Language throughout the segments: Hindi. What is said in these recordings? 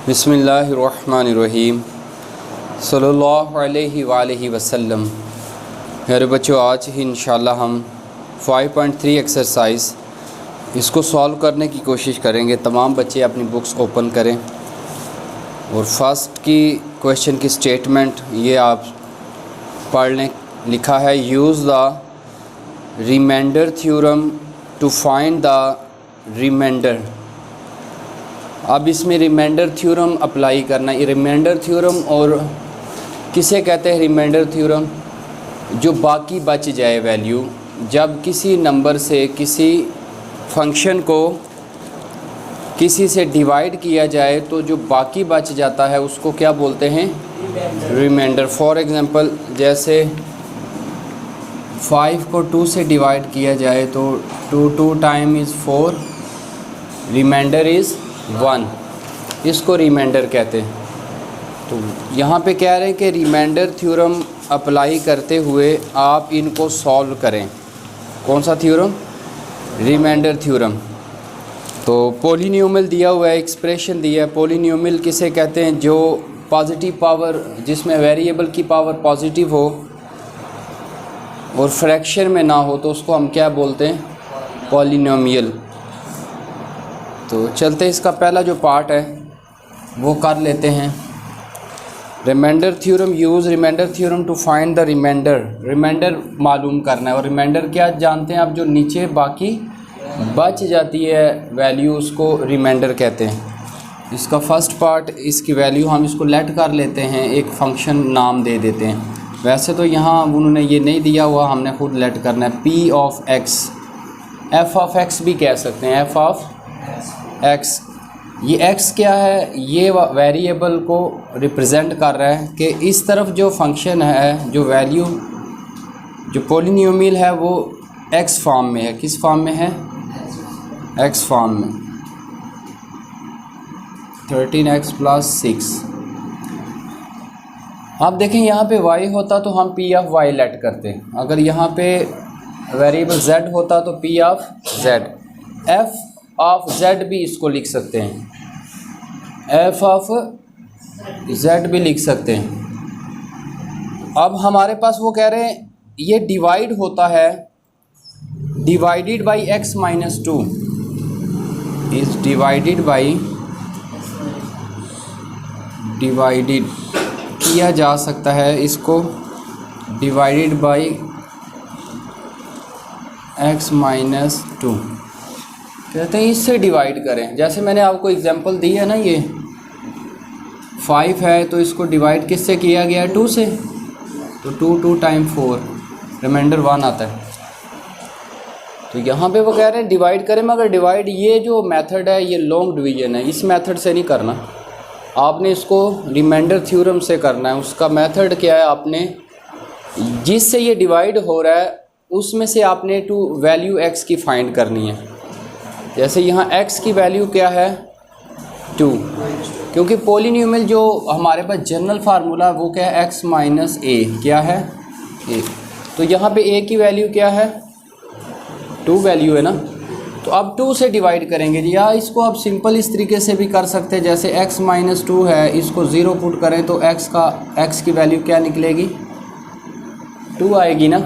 बिस्मिल्लाहिर्रहमानिर्रहीम सल्लल्लाहु अलैहि वसल्लम। मेरे बच्चों, आज ही इंशाल्लाह हम 5.3 एक्सरसाइज इसको सॉल्व करने की कोशिश करेंगे। तमाम बच्चे अपनी बुक्स ओपन करें और फर्स्ट की क्वेश्चन की स्टेटमेंट ये आप पढ़ लें। लिखा है, use the remainder theorem to find the remainder. अब इसमें रिमाइंडर थ्योरम अप्लाई करना है। रिमाइंडर थ्योरम और किसे कहते हैं रिमाइंडर थ्योरम? जो बाकी बच जाए वैल्यू, जब किसी नंबर से किसी फंक्शन को किसी से डिवाइड किया जाए तो जो बाकी बच जाता है उसको क्या बोलते हैं? रिमाइंडर। फॉर एग्ज़ाम्पल, जैसे 5 को 2 से डिवाइड किया जाए तो 2 टाइम इज़ 4, रिमाइंडर इज़ 1, इसको रिमाइंडर कहते हैं। तो यहाँ पे कह रहे हैं कि रिमाइंडर थ्योरम अप्लाई करते हुए आप इनको सॉल्व करें। कौन सा थ्योरम? Remainder theorem. तो पॉलिनोमियल दिया हुआ है, एक्सप्रेशन दिया है। पॉलिनोमियल किसे कहते हैं? जो पॉजिटिव पावर, जिसमें वेरिएबल की पावर पॉजिटिव हो और फ्रैक्शन में ना हो, तो उसको हम क्या बोलते हैं? पॉलिनोमियल। तो चलते इसका पहला जो पार्ट है वो कर लेते हैं। Remainder theorem, use remainder theorem to find the remainder. Remainder मालूम करना है। और रिमाइंडर क्या जानते हैं आप? जो नीचे बाकी बच जाती है वैल्यू, उसको रिमाइंडर कहते हैं। इसका फर्स्ट पार्ट, इसकी वैल्यू हम इसको लेट कर लेते हैं, एक फंक्शन नाम दे देते हैं। वैसे तो यहाँ उन्होंने ये नहीं दिया हुआ, हमने खुद लेट करना है। P of x, F of x भी कह सकते हैं, एफ ऑफ एक्स। ये एक्स क्या है? ये वेरिएबल को रिप्रेजेंट कर रहा है कि इस तरफ जो फंक्शन है, जो वैल्यू, जो पॉलिनोमियल है वो एक्स फॉर्म में है। किस फॉर्म में है? एक्स फॉर्म में। 13x + 6। आप देखें यहाँ पे y होता तो हम p ऑफ y लेट करते। अगर यहाँ पे वेरिएबल z होता तो p of z। f of z भी इसको लिख सकते हैं, f ऑफ z भी लिख सकते हैं। अब हमारे पास वो कह रहे हैं ये डिवाइड होता है, divided by x - 2 is divided by, divided किया जा सकता है इसको डिवाइडेड बाई x - 2। कहते हैं इससे डिवाइड करें। जैसे मैंने आपको एग्जांपल दी है ना, ये 5 है तो इसको डिवाइड किससे किया गया है? 2 से। तो 2 टाइम 4, रिमाइंडर 1 आता है। तो यहाँ पे वो कह रहे हैं डिवाइड करें, मगर डिवाइड ये जो मेथड है ये लॉन्ग डिवीजन है, इस मेथड से नहीं करना। आपने इसको रिमाइंडर थ्योरम से करना है। उसका मेथड क्या है? आपने जिससे ये डिवाइड हो रहा है उसमें से आपने वैल्यू x की फाइंड करनी है। जैसे यहाँ x की वैल्यू क्या है? 2, क्योंकि पॉलिनोमियल जो हमारे पास जनरल फार्मूला वो क्या है? x - a। क्या है? a। तो यहाँ पे a की वैल्यू क्या है? 2 वैल्यू है ना। तो अब 2 से डिवाइड करेंगे, या इसको आप सिंपल इस तरीके से भी कर सकते हैं। जैसे x - 2 है, इसको 0 पुट करें तो x की वैल्यू क्या निकलेगी? 2 आएगी ना।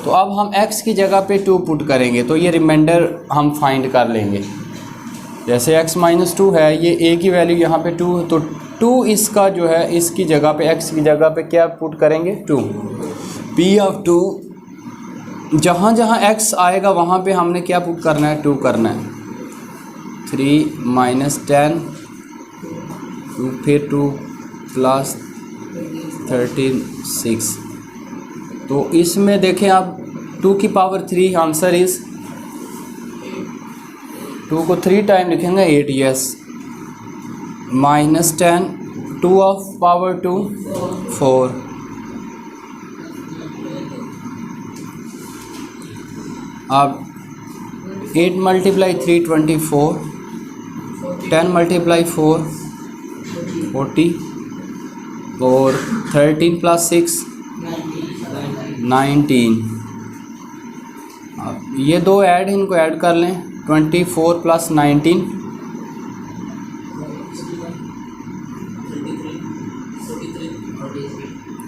तो अब हम x की जगह पे 2 पुट करेंगे तो ये रिमाइंडर हम फाइंड कर लेंगे। जैसे x - 2 है, ये a की वैल्यू यहाँ पे 2 है, तो 2 इसका जो है, इसकी जगह पे, x की जगह पे क्या पुट करेंगे? 2। p ऑफ 2, जहाँ जहाँ x आएगा वहाँ पे हमने क्या पुट करना है? 2 करना है। 3 - 10, फिर 2 + 13 6। तो इसमें देखें आप 2 की पावर 3, आंसर इज़ 2 को 3 टाइम लिखेंगे 8, यस। -10, 2 of power 2 4। अब 8 × 3 24, 10 × 4 40, और 13 + 6 19। अब ये दो ऐड हैं, इनको ऐड कर लें। 24 + 19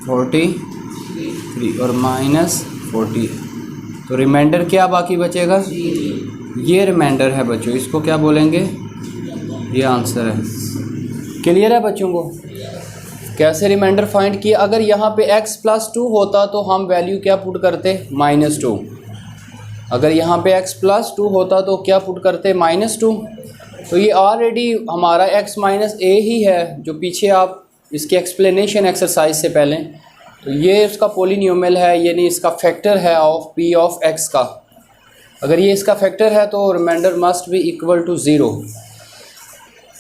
43 और माइनस 40, तो रिमाइंडर क्या बाकी बचेगा? ये रिमाइंडर है बच्चों, इसको क्या बोलेंगे? ये आंसर है। क्लियर है बच्चों को? कैसे रिमाइंडर फाइंड किया? अगर यहाँ पे x+2 होता तो हम वैल्यू क्या पुट करते? -2। अगर यहाँ पे x+2 होता तो क्या पुट करते? -2। तो ये ऑलरेडी हमारा x - a ही है, जो पीछे आप इसकी एक्सप्लेनेशन एक्सरसाइज से पहले, तो ये इसका पोलिनोमियल है, यानी इसका फैक्टर है ऑफ p ऑफ x का। अगर ये इसका फैक्टर है तो remainder must be equal to 0।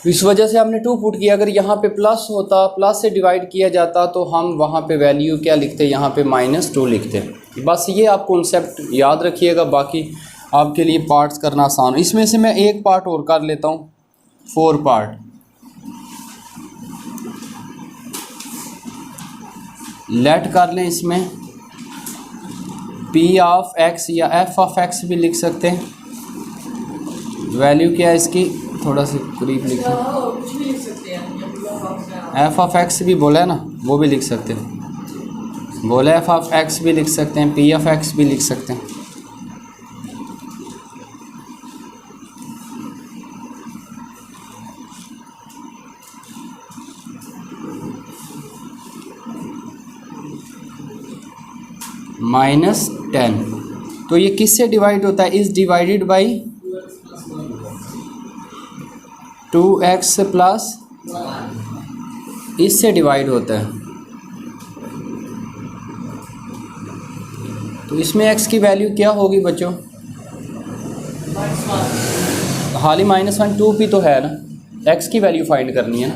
इस वजह से हमने 2 पुट किया। अगर यहाँ पे प्लस होता, प्लस से डिवाइड किया जाता, तो हम वहाँ पे वैल्यू क्या लिखते? यहाँ पे -2 लिखते। बस ये आप कॉन्सेप्ट याद रखिएगा, बाकी आपके लिए पार्ट्स करना आसान हो। इसमें से मैं एक पार्ट और कर लेता हूँ, 4 पार्ट। लेट कर लें इसमें p ऑफ x या f ऑफ x भी लिख सकते हैं। वैल्यू क्या है इसकी? थोड़ा सा करीब लिखें। f ऑफ x भी बोला है ना, वो भी लिख सकते हैं। बोला f ऑफ x भी लिख सकते हैं, p ऑफ x भी लिख सकते हैं। -10, तो ये किससे डिवाइड होता है? Is divided by 2x plus, इससे डिवाइड होता है। तो इसमें x की वैल्यू क्या होगी बच्चों? हाली -1, 2p तो है ना, x की वैल्यू फाइंड करनी है ना।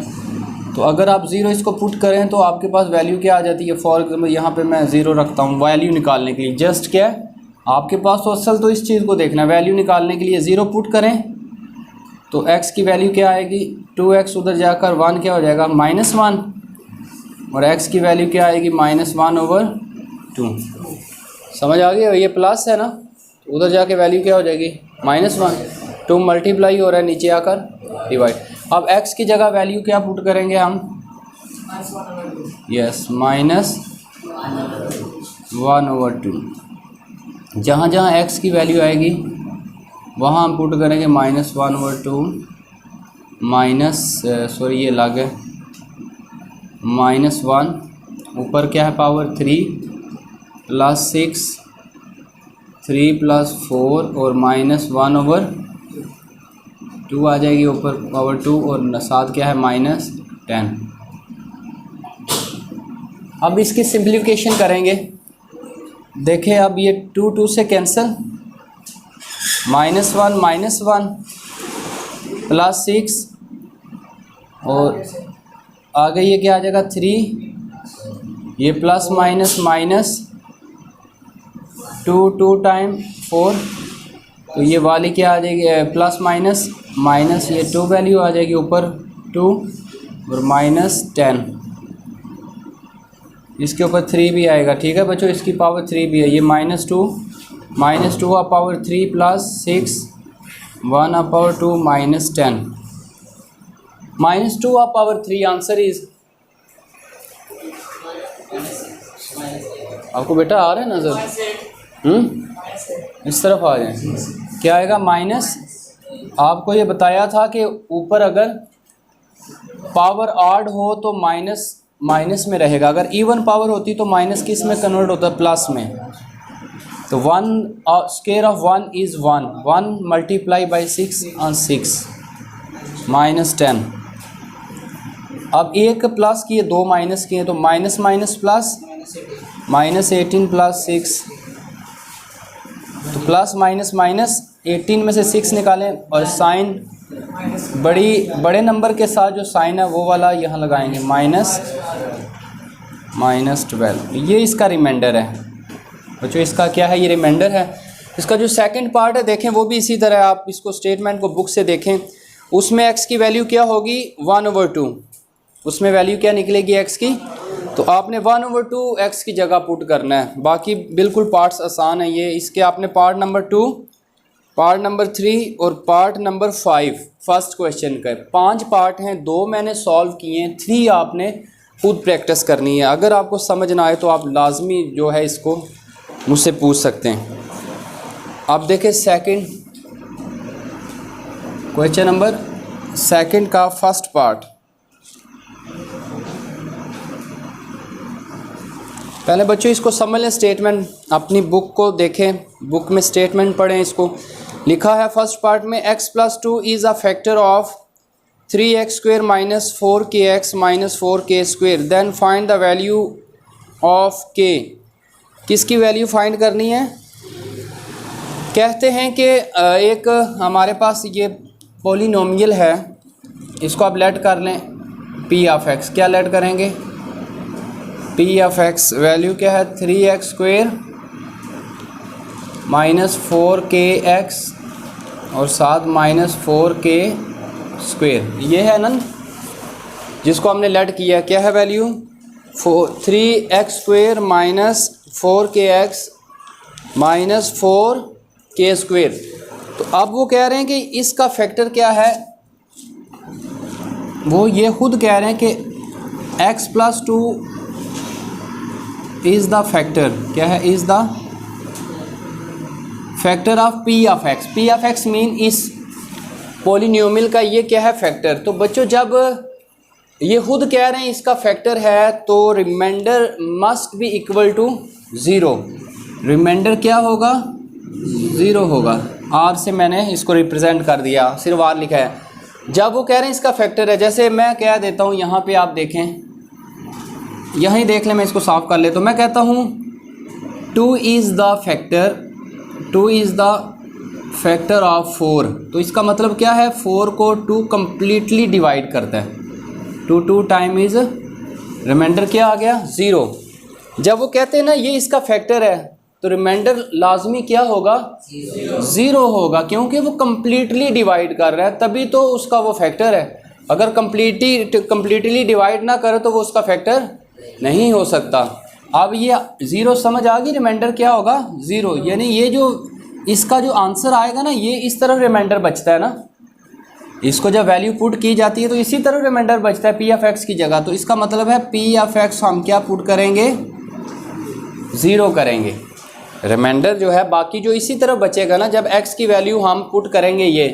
तो अगर आप 0 इसको पुट करें तो आपके पास वैल्यू क्या आ जाती है? फॉर एग्जाम्पल यहाँ पे मैं 0 रखता हूँ वैल्यू निकालने के लिए। जस्ट क्या है आपके पास? तो असल तो इस चीज़ को देखना, वैल्यू निकालने के लिए 0 पुट करें तो x की वैल्यू क्या आएगी? 2x, उधर जाकर 1 क्या हो जाएगा? -1, और x की वैल्यू क्या आएगी? -1/2। समझ आ गया? ये प्लस है ना, उधर जाके वैल्यू क्या हो जाएगी? -1। 2 मल्टीप्लाई हो रहा है, नीचे आकर डिवाइड। अब x की जगह वैल्यू क्या पुट करेंगे हम? यस, -1/2। जहाँ जहाँ x की वैल्यू आएगी वहाँ हम पुट करेंगे -1/2 सॉरी ये लग है -1, ऊपर क्या है? पावर 3 + 6, 3 + 4 और -1/2 आ जाएगी ऊपर पावर 2, और साथ क्या है? -10। अब इसकी सिंप्लीफिकेशन करेंगे। देखें अब ये 2 से कैंसिल, -1 + 6 और आगे ये क्या आ जाएगा? 3, ये प्लस माइनस 2 टाइम 4, तो ये वाली क्या आ जाएगी? प्लस माइनस ये 2 वैल्यू आ जाएगी ऊपर 2 और -10, इसके ऊपर 3 भी आएगा। ठीक है बच्चों, इसकी पावर 3 भी है। ये -2 आप पावर 3 + 6 1/2 -10 -2 आप पावर 3। आंसर इज, आपको बेटा आ रहा है नज़र? इस तरफ आ जाए, क्या आएगा? माइनस। आपको ये बताया था कि ऊपर अगर पावर ऑड हो तो माइनस में रहेगा, अगर इवन पावर होती तो माइनस किस में कन्वर्ट होता? प्लस में। तो 1 square of 1 is 1 multiply by 6 on 6 -10। अब एक प्लस किए, 2 माइनस किए, तो माइनस प्लस -18 + 6, तो प्लस माइनस 18 में से 6 निकालें और साइन बड़े नंबर के साथ जो साइन है वो वाला यहाँ लगाएंगे, -12। ये इसका रिमाइंडर है बच्चों। इसका क्या है? ये रिमाइंडर है। इसका जो सेकंड पार्ट है देखें, वो भी इसी तरह, आप इसको स्टेटमेंट को बुक से देखें। उसमें x की वैल्यू क्या होगी? 1/2। उसमें वैल्यू क्या निकलेगी x की? तो आपने 1/2 x की जगह पुट करना है। बाकी बिल्कुल पार्ट्स आसान है ये। इसके आपने पार्ट नंबर 2 पार्ट नंबर 3 और पार्ट नंबर 5 फर्स्ट क्वेश्चन का 5 पार्ट हैं, 2 मैंने सॉल्व किए हैं, 3 आपने खुद प्रैक्टिस करनी है। अगर आपको समझ ना आए तो आप लाजमी जो है इसको मुझसे पूछ सकते हैं। आप देखें सेकंड क्वेश्चन नंबर सेकंड का फर्स्ट पार्ट। पहले बच्चों इसको समझ लें, स्टेटमेंट अपनी बुक को देखें, बुक में स्टेटमेंट पढ़ें। इसको लिखा है फर्स्ट पार्ट में x+2 is a factor of 3x² minus 4kx minus 4k²। Then find the value of k। किसकी वैल्यू फाइंड करनी है? कहते हैं कि एक हमारे पास ये पॉलिनोमियल है, इसको आप लेट कर लें p(x). क्या लेट करेंगे? p(x) वैल्यू क्या है? 3x² माइनस 4kx और साथ माइनस 4k²। ये है ना जिसको हमने लेट किया। क्या है value? 3x² minus 4kx minus 4k²। तो अब वो कह रहे हैं कि इसका फैक्टर क्या है? वो ये खुद कह रहे हैं कि x+2 इज़ द फैक्टर। क्या है? Is the factor of p(x). p(x) mean इस पॉलिनोमियल का ये क्या है? फैक्टर। तो बच्चों जब ये खुद कह रहे हैं इसका फैक्टर है तो remainder must be equal to 0। Remainder क्या होगा? 0 होगा। r से मैंने इसको रिप्रेजेंट कर दिया, सिर्फ r लिखा है। जब वो कह रहे हैं इसका फैक्टर है, जैसे मैं कह देता हूँ यहाँ पे, आप देखें, यहीं देख लें, मैं इसको साफ कर ले तो मैं कहता हूँ 2 is the factor, 2 is the factor of 4। तो इसका मतलब क्या है? 4 को 2 कम्प्लीटली डिवाइड करता है। 2 टाइम इज़ रिमाइंडर क्या आ गया? 0। जब वो कहते हैं ना ये इसका फैक्टर है तो रिमाइंडर लाजमी क्या होगा? 0 होगा, क्योंकि वो कम्प्लीटली डिवाइड कर रहा है, तभी तो उसका वो फैक्टर है। अगर कम्प्लीटली डिवाइड ना करे तो वो उसका फैक्टर नहीं हो सकता। अब ये 0 समझ आ गई? रिमाइंडर क्या होगा? 0। यानी ये जो इसका जो आंसर आएगा ना, ये इस तरफ रिमाइंडर बचता है ना, इसको जब वैल्यू पुट की जाती है तो इसी तरह रिमाइंडर बचता है p(x) की जगह। तो इसका मतलब है p(x) हम क्या पुट करेंगे? 0 करेंगे। रिमाइंडर जो है बाकी जो इसी तरह बचेगा ना, जब x की वैल्यू हम पुट करेंगे ये,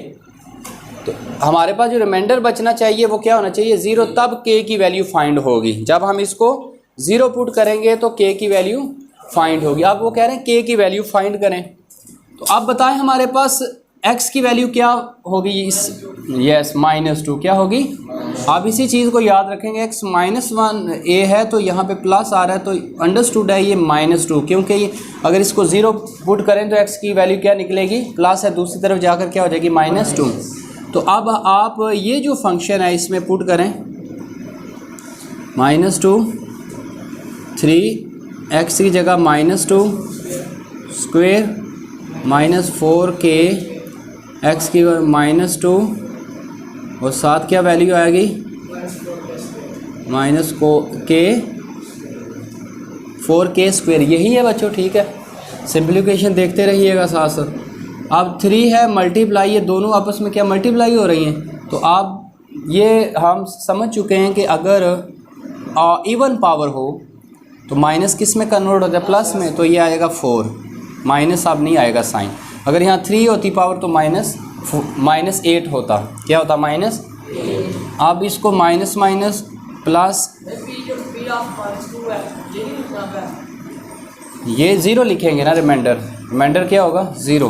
तो हमारे पास जो रिमाइंडर बचना चाहिए वो क्या होना चाहिए? 0। तब k की वैल्यू फाइंड होगी। जब हम इसको 0 पुट करेंगे तो k की वैल्यू फाइंड होगी। अब वो कह रहे हैं k की वैल्यू फाइंड करें। तो अब बताएं हमारे पास x की वैल्यू क्या होगी? यस -2 क्या होगी? आप इसी चीज़ को याद रखेंगे, x -1 है तो यहाँ पे प्लस आ रहा है, तो अंडरस्टूड है ये -2, क्योंकि ये अगर इसको 0 पुट करें तो x की वैल्यू क्या निकलेगी? प्लस है, दूसरी तरफ जाकर क्या हो जाएगी? -2। तो अब आप ये जो फंक्शन है इसमें पुट करें -2, 3x की जगह -2² माइनस 4kx की -2 और साथ क्या वैल्यू आएगी? -4k²। यही है बच्चों, ठीक है। सिंप्लीफिकेशन देखते रहिएगा साथ साथ। अब 3 है मल्टीप्लाई, ये दोनों आपस में क्या मल्टीप्लाई हो रही हैं। तो आप ये हम समझ चुके हैं कि अगर इवन पावर हो तो माइनस किस में कन्वर्ट होता है? प्लस में। तो ये आएगा 4, माइनस अब नहीं आएगा साइन। अगर यहाँ 3 होती पावर तो -8 होता। क्या होता? -। अब इसको माइनस माइनस प्लस, ये 0 लिखेंगे ना रिमाइंडर। रिमाइंडर क्या होगा? 0।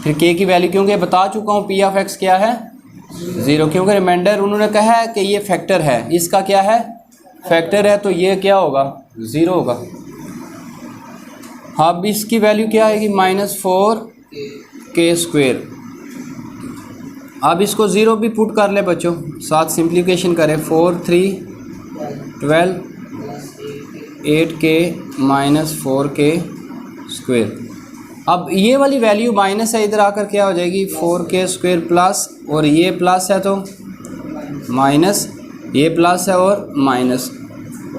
फिर k की वैल्यू, क्योंकि बता चुका हूँ p(x) क्या है? 0, क्योंकि रिमाइंडर उन्होंने कहा है कि ये फैक्टर है, इसका क्या है? फैक्टर है, तो ये क्या होगा? 0 होगा। अब इसकी वैल्यू क्या आएगी? -4k²। अब इसको 0 भी पुट कर ले बच्चों, साथ सिंप्लीफिकेशन करें। 4 3 12 8k -4k²। अब ये वाली वैल्यू माइनस है, इधर आकर क्या हो जाएगी? 4k² प्लस, और ये प्लस है तो माइनस, ये प्लस है और माइनस,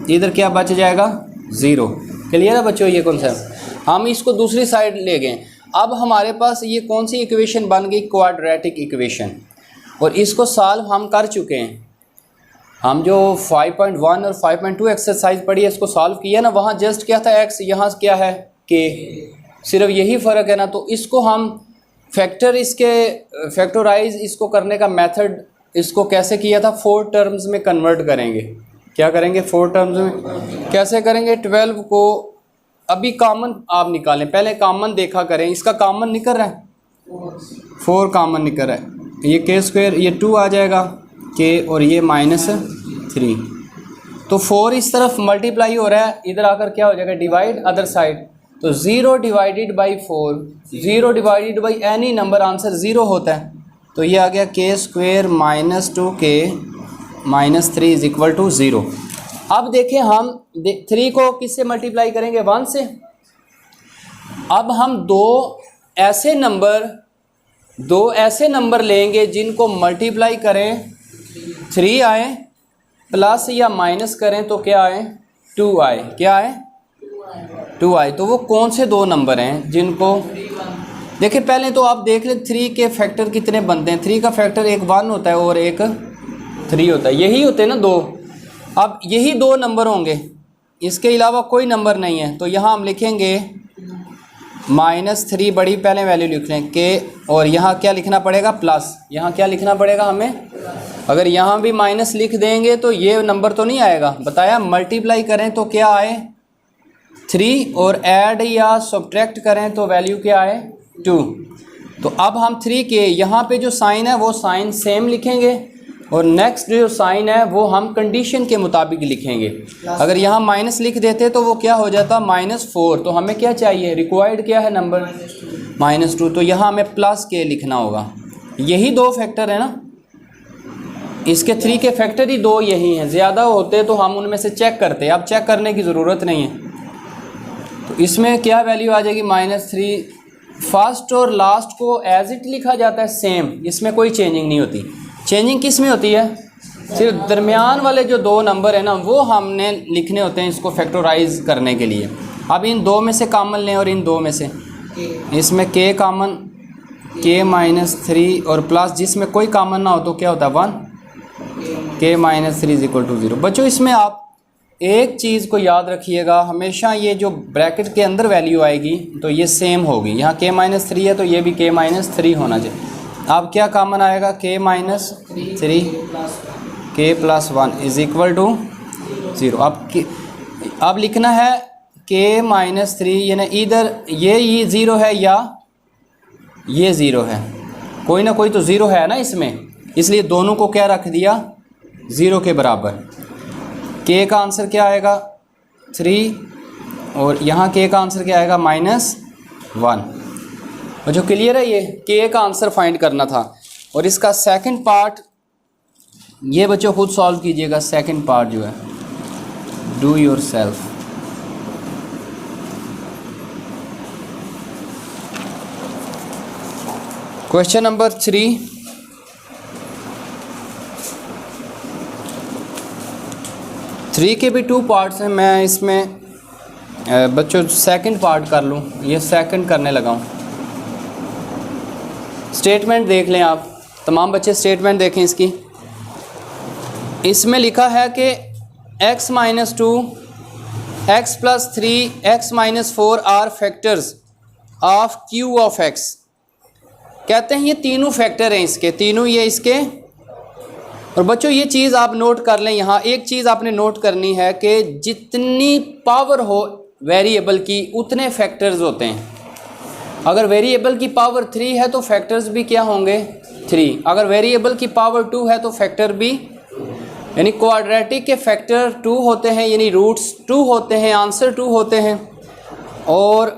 इधर क्या बच जाएगा? 0। क्लियर है बच्चों ये कॉन्सेप्ट? हम इसको दूसरी साइड ले गए। अब हमारे पास ये कौन सी इक्वेशन बन गई, क्वाड्रेटिक इक्वेशन, और इसको सॉल्व हम कर चुके हैं। हम जो 5.1 और 5.2 एक्सरसाइज पढ़ी है इसको सॉल्व किया ना, वहाँ जस्ट क्या था x, यहाँ क्या है k, सिर्फ यही फ़र्क है ना। तो इसको हम फैक्टर, इसके फैक्टराइज इसको करने का मेथड इसको कैसे किया था, 4 टर्म्स में कन्वर्ट करेंगे। क्या करेंगे, 4 टर्म्स में कैसे करेंगे। 12 को अभी कॉमन आप निकालें, पहले कॉमन देखा करें, इसका कॉमन निकल रहा है 4 कॉमन निकल रहा है, ये k स्क्वायर, ये 2 आ जाएगा k और ये -3, तो 4 इस तरफ मल्टीप्लाई हो रहा है, इधर आकर क्या हो जाएगा, डिवाइड अदर साइड। तो 0 divided by 4, 0 divided by any number, answer 0 होता है। तो ये आ गया k square -2k -3 is equal to 0। अब देखें हम 3 को किससे मल्टीप्लाई करेंगे, 1 से। अब हम दो ऐसे नंबर लेंगे जिनको मल्टीप्लाई करें 3 आए, प्लस या माइनस करें तो क्या आए, 2 आए। क्या आए, 2 आए। तो वो कौन से दो नंबर हैं जिनको, देखिए पहले तो आप देख लें 3 के फैक्टर कितने बनते हैं। 3 का फैक्टर एक 1 होता है और एक 3 होता है, यही होते हैं ना दो। अब यही दो नंबर होंगे, इसके अलावा कोई नंबर नहीं है। तो यहाँ हम लिखेंगे -3 बड़ी पहले वैल्यू लिख लें k, और यहाँ क्या लिखना पड़ेगा, प्लस। यहाँ क्या लिखना पड़ेगा हमें, अगर यहाँ भी माइनस लिख देंगे तो ये नंबर तो नहीं आएगा, बताया। मल्टीप्लाई करें तो क्या आए, 3, और ऐड या सब्ट्रैक्ट करें तो वैल्यू क्या आए, 2। तो अब हम 3 के यहाँ पे जो साइन है वो साइन सेम लिखेंगे, और नेक्स्ट जो साइन है वो हम कंडीशन के मुताबिक लिखेंगे। अगर यहाँ माइनस लिख देते तो वो क्या हो जाता, -4। तो हमें क्या चाहिए, रिक्वायर्ड क्या है नंबर, -2। तो यहाँ हमें +k लिखना होगा। यही दो फैक्टर है ना, इसके 3 के फैक्टर ही दो यही हैं, ज़्यादा होते तो हम उनमें से चेक करते, अब चेक करने की ज़रूरत नहीं है। तो इसमें क्या वैल्यू आ जाएगी, -3। फर्स्ट और लास्ट को एज इट लिखा जाता है सेम, इसमें कोई चेंजिंग नहीं होती। चेंजिंग किस में होती है, सिर्फ दरमियान वाले जो दो नंबर है ना वो हमने लिखने होते हैं इसको फैक्टराइज करने के लिए। अब इन दो में से कॉमन लें और इन दो में से, इसमें k कॉमन, k -3 और प्लस जिसमें कोई कॉमन ना हो तो क्या होता है 1, k -3 इज इक्वल टू 0। बच्चों इसमें आप एक चीज़ को याद रखिएगा, हमेशा ये जो ब्रैकेट के अंदर वैल्यू आएगी तो ये सेम होगी। यहाँ k -3 है तो ये भी k -3 होना चाहिए। अब क्या कॉमन आएगा, k -3 k + 1 is equal to 0। अब लिखना है k -3, यानी इधर ये 0 है या ये 0 है, कोई ना कोई तो 0 है ना इसमें, इसलिए दोनों को क्या रख दिया, 0 के बराबर। k का आंसर क्या आएगा, 3, और यहाँ k का आंसर क्या आएगा, -1। जो क्लियर है, ये k का आंसर फाइंड करना था। और इसका सेकंड पार्ट ये बच्चों खुद सॉल्व कीजिएगा। सेकंड पार्ट जो है, do your self. Question number 3, के भी 2 पार्ट्स हैं। मैं इसमें बच्चों सेकंड पार्ट कर लूँ, ये सेकंड करने लगा हूँ। स्टेटमेंट देख लें आप, तमाम बच्चे स्टेटमेंट देखें इसकी। इसमें लिखा है कि x - 2, x + 3, x - 4 are factors of q of x। कहते हैं ये तीनों फैक्टर हैं इसके, तीनों ये इसके। और बच्चों ये चीज़ आप नोट कर लें, यहाँ एक चीज़ आपने नोट करनी है कि जितनी पावर हो वेरिएबल की उतने फैक्टर्स होते हैं। अगर वेरिएबल की पावर 3 है तो फैक्टर्स भी क्या होंगे, 3। अगर वेरिएबल की पावर 2 है तो फैक्टर भी, यानी क्वाड्रेटिक के फैक्टर 2 होते हैं, यानी रूट्स 2 होते हैं, आंसर 2 होते हैं। और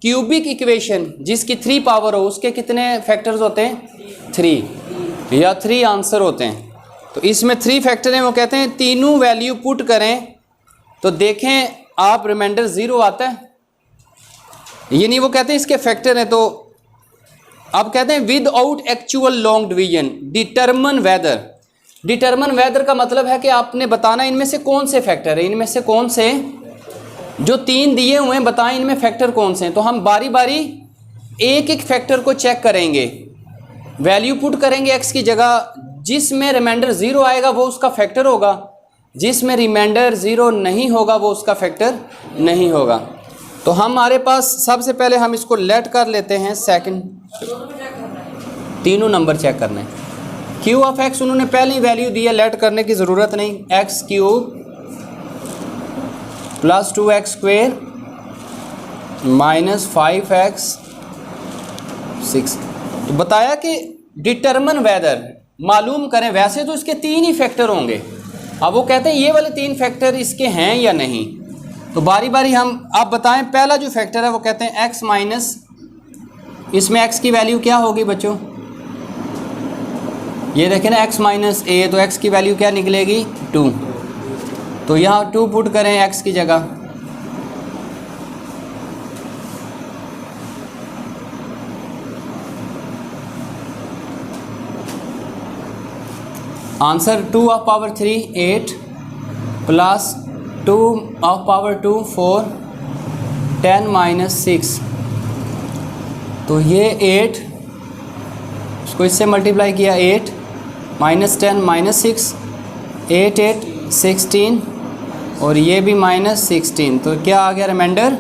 क्यूबिक इक्वेशन जिसकी 3 पावर हो उसके कितने फैक्टर्स होते हैं, 3 या 3 आंसर होते हैं। तो इसमें 3 फैक्टर हैं, वो कहते हैं तीनों वैल्यू पुट करें तो देखें आप रिमाइंडर 0 आता है। ये नहीं, वो कहते हैं इसके फैक्टर हैं। तो अब कहते हैं without actual long division determine whether. Determine whether का मतलब है कि आपने बताना इनमें से कौन से फैक्टर है, इनमें से कौन से जो 3 दिए हुए हैं बताएं इनमें फैक्टर कौन से हैं। तो हम बारी बारी एक एक फैक्टर को चेक करेंगे, वैल्यू पुट करेंगे x की जगह, जिसमें रिमाइंडर 0 आएगा वो उसका फैक्टर होगा, जिसमें रिमाइंडर 0 नहीं होगा वो उसका फैक्टर नहीं होगा। तो हमारे पास सबसे पहले हम इसको लेट कर लेते हैं सेकंड, तीनों नंबर चेक करने। क्यू ऑफ एक्स उन्होंने पहले ही वैल्यू दी है, लेट करने की ज़रूरत नहीं। X cube plus 2x square minus 5x 6। तो बताया कि डिटरमिन वेदर, मालूम करें, वैसे तो इसके 3 ही फैक्टर होंगे, अब वो कहते हैं ये वाले 3 फैक्टर इसके हैं या नहीं। तो बारी बारी हम आप बताएं, पहला जो फैक्टर है वो कहते हैं x माइनस, इसमें x की वैल्यू क्या होगी बच्चों, ये देखें ना x माइनस a, तो x की वैल्यू क्या निकलेगी 2। तो यहाँ 2 पुट करें x की जगह, answer 2 of power 3 8 plus 2 of power 2 4 10 minus 6। तो ये 8, इसको इससे मल्टीप्लाई किया 8 माइनस 10 माइनस 6, 8 8 16 और ये भी माइनस 16। तो क्या आ गया रिमाइंडर,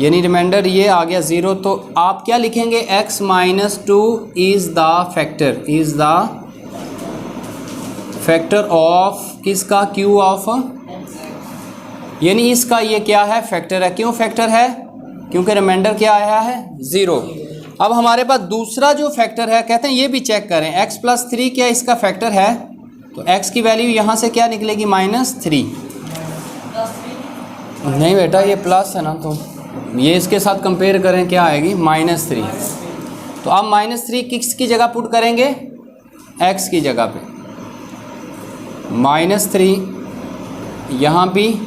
यानी रिमाइंडर ये आ गया 0। तो आप क्या लिखेंगे, x minus 2 is the factor, is the factor of किसका, q ऑफ, यानी इसका ये क्या है, फैक्टर है। क्यों फैक्टर है, क्योंकि रिमाइंडर क्या आया है 0। अब हमारे पास दूसरा जो फैक्टर है, कहते हैं ये भी चेक करें, x प्लस 3 क्या इसका फैक्टर है, तो x की वैल्यू यहाँ से क्या निकलेगी -3। नहीं बेटा ये प्लस है ना, तो ये इसके साथ कंपेयर करें क्या आएगी -3। तो अब -3 किसकी जगह पुट करेंगे, x की जगह पे, -3 यहाँ भी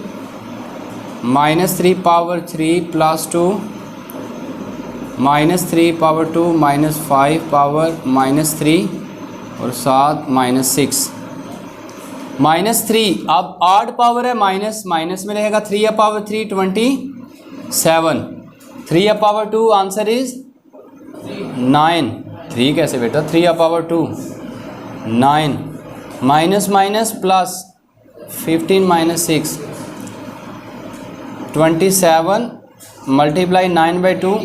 -3 पावर 3 प्लस 2 -3 पावर 2 -5 पावर -3 और 7 -6 -3। अब आड पावर है, माइनस माइनस में रहेगा, 3 पावर 3 27, 3 पावर 2 आंसर इज 9। 3 कैसे बेटा, 3 power 2 9 minus minus plus 15 minus 6 27 multiply 9/2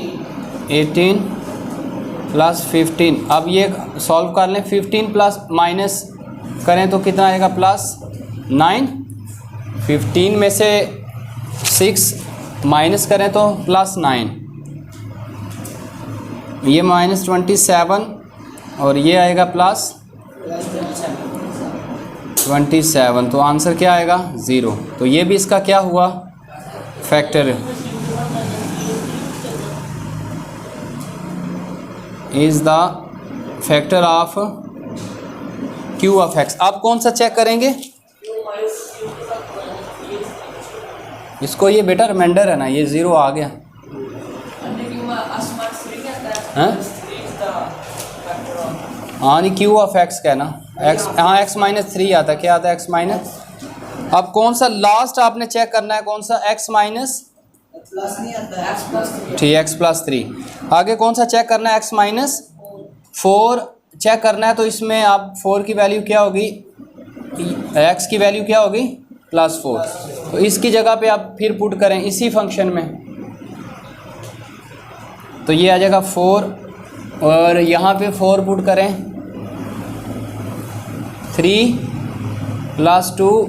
18 plus 15। अब ये सॉल्व कर लें, 15 प्लस माइनस करें तो कितना आएगा, +9। 15 में से 6 माइनस करें तो +9, ये -27 और ये आएगा +27। तो आंसर क्या आएगा 0। तो ये भी इसका क्या हुआ, factor is the factor of q of x। आप कौन सा चेक करेंगे, इसको, ये बेटा रिमाइंडर है ना, ये 0 आ गया हाँ नहीं, q ऑफ x कहना, x हाँ x -3 आता है, क्या आता है x माइनस। अब कौन सा लास्ट आपने चेक करना है, कौन सा x माइनस प्लस नहीं आता है, ठीक, x +3। आगे कौन सा चेक करना है, x -4 चेक करना है। तो इसमें आप 4 की वैल्यू क्या होगी, x की वैल्यू क्या होगी +4। तो इसकी जगह पे आप फिर पुट करें इसी फंक्शन में, तो ये आ जाएगा 4 और यहाँ पे 4 पुट करें, 3 + 2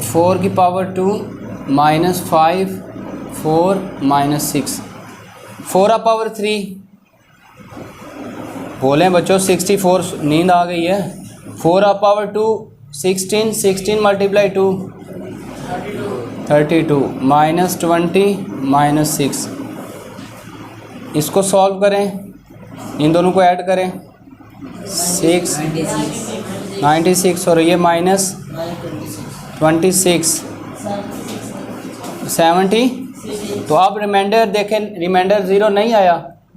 4 की पावर 2 -5 4 -6 4 पावर 3 बोलें बच्चों 64, नींद आ गई है। 4 पावर 2 16 16 मल्टीप्लाई 2 32 -20 -6। इसको सॉल्व करें, इन दोनों को ऐड करें, 6 96 और ये -26 70। तो अब रिमाइंडर देखें, रिमाइंडर 0 नहीं आया,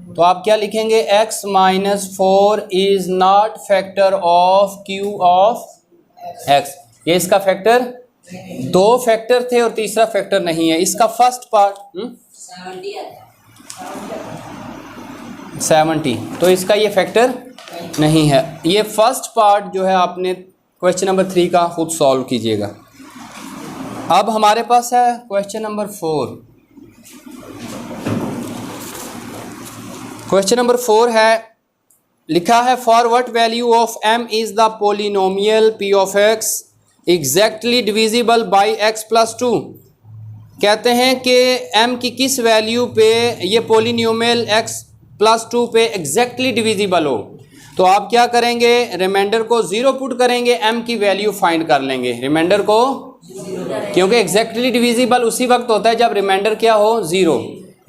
तो आप क्या लिखेंगे, x -4 is not factor of q of x। ये इसका फैक्टर, 2 फैक्टर थे और तीसरा फैक्टर नहीं है। इसका फर्स्ट पार्ट 70, तो इसका ये फैक्टर नहीं है। ये फर्स्ट पार्ट जो है आपने क्वेश्चन नंबर 3 का खुद सॉल्व कीजिएगा। अब हमारे पास है क्वेश्चन नंबर 4। क्वेश्चन नंबर 4 है, लिखा है for what value of m is the polynomial p of x exactly divisible by x plus 2। कहते हैं कि m की किस वैल्यू पे ये पोलिनोमियल x प्लस 2 पे एग्जैक्टली डिविजिबल हो। तो आप क्या करेंगे, रिमाइंडर को 0 पुट करेंगे, m की वैल्यू फाइंड कर लेंगे। रिमाइंडर को, क्योंकि एग्जैक्टली डिविजिबल उसी वक्त होता है जब रिमाइंडर क्या हो, 0।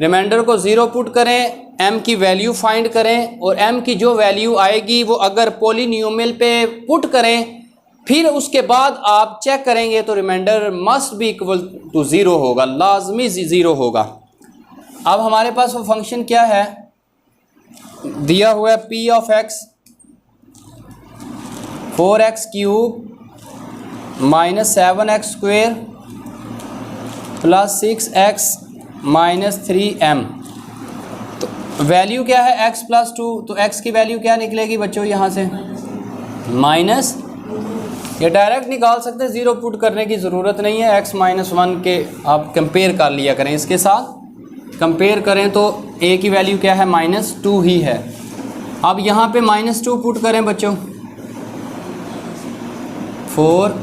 रिमाइंडर को 0 पुट करें, m की वैल्यू फाइंड करें, और m की जो वैल्यू आएगी वो अगर पोलिनोमियल पे पुट करें, फिर उसके बाद आप चेक करेंगे तो remainder must be equal to 0 होगा, लाजमी 0 होगा। अब हमारे पास वो फंक्शन क्या है, दिया हुआ है p of x 4x cube minus 7x square plus 6x minus 3m। तो वैल्यू क्या है x प्लस 2, तो x की वैल्यू क्या निकलेगी बच्चों यहाँ से, माइनस, ये डायरेक्ट निकाल सकते हैं, 0 पुट करने की ज़रूरत नहीं है। x माइनस 1 के आप कंपेयर कर लिया करें, इसके साथ कंपेयर करें तो a की वैल्यू क्या है, माइनस 2 ही है। अब यहाँ पे माइनस 2 पुट करें बच्चों, 4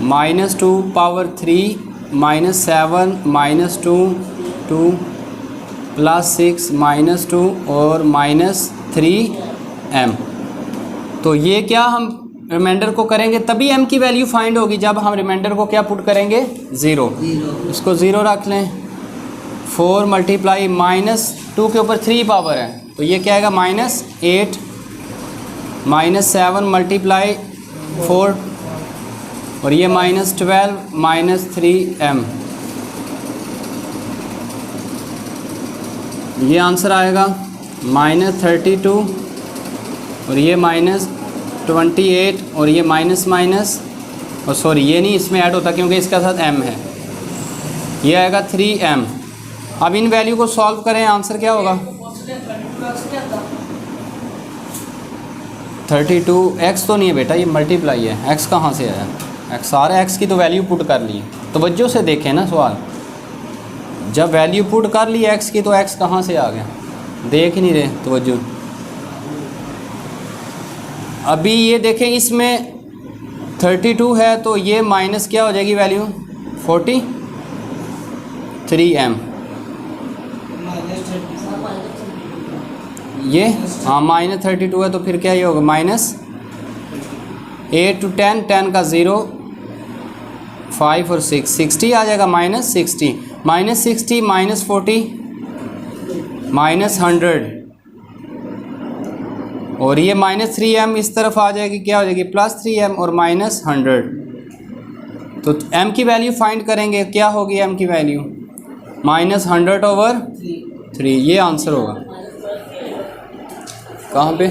minus 2 power 3 minus 7 minus 2 2 plus 6 minus 2 और माइनस 3m। तो ये क्या हम रिमाइंडर को करेंगे तभी m की वैल्यू फाइंड होगी जब हम रिमाइंडर को क्या पुट करेंगे, 0। इसको 0 रख लें। 4 मल्टीप्लाई माइनस 2 के ऊपर 3 पावर है, तो ये क्या आएगा, माइनस 8 माइनस 7 मल्टीप्लाई 4 और ये माइनस 12 माइनस 3m। ये आंसर आएगा माइनस 32 और ये माइनस 28 और ये माइनस माइनस, और सॉरी ये नहीं इसमें ऐड होता क्योंकि इसका साथ m है, ये आएगा 3m। अब इन वैल्यू को सॉल्व करें, आंसर क्या होगा, 32। x तो नहीं है बेटा, ये मल्टीप्लाई है, x कहाँ से आया, x सारे x की तो वैल्यू पुट कर ली। तवज्जो से देखें ना सवाल, जब वैल्यू पुट कर ली x की तो x कहाँ से आ गया, देख ही नहीं रहे तवज्जो। अभी ये देखें इसमें 32 है तो ये माइनस क्या हो जाएगी वैल्यू, 43m। ये हाँ माइनस 32 है तो फिर क्या ये होगा, माइनस 8 to 10, 10 का 0, 5 और 6, 60 आ जाएगा, माइनस 60 माइनस 60 माइनस 40 माइनस 100 और ये माइनस 3m इस तरफ आ जाएगी, क्या हो जाएगी, प्लस 3m और माइनस 100। तो m की वैल्यू फाइंड करेंगे, क्या होगी m की वैल्यू, माइनस 100/3। ये आंसर होगा। कहाँ पे,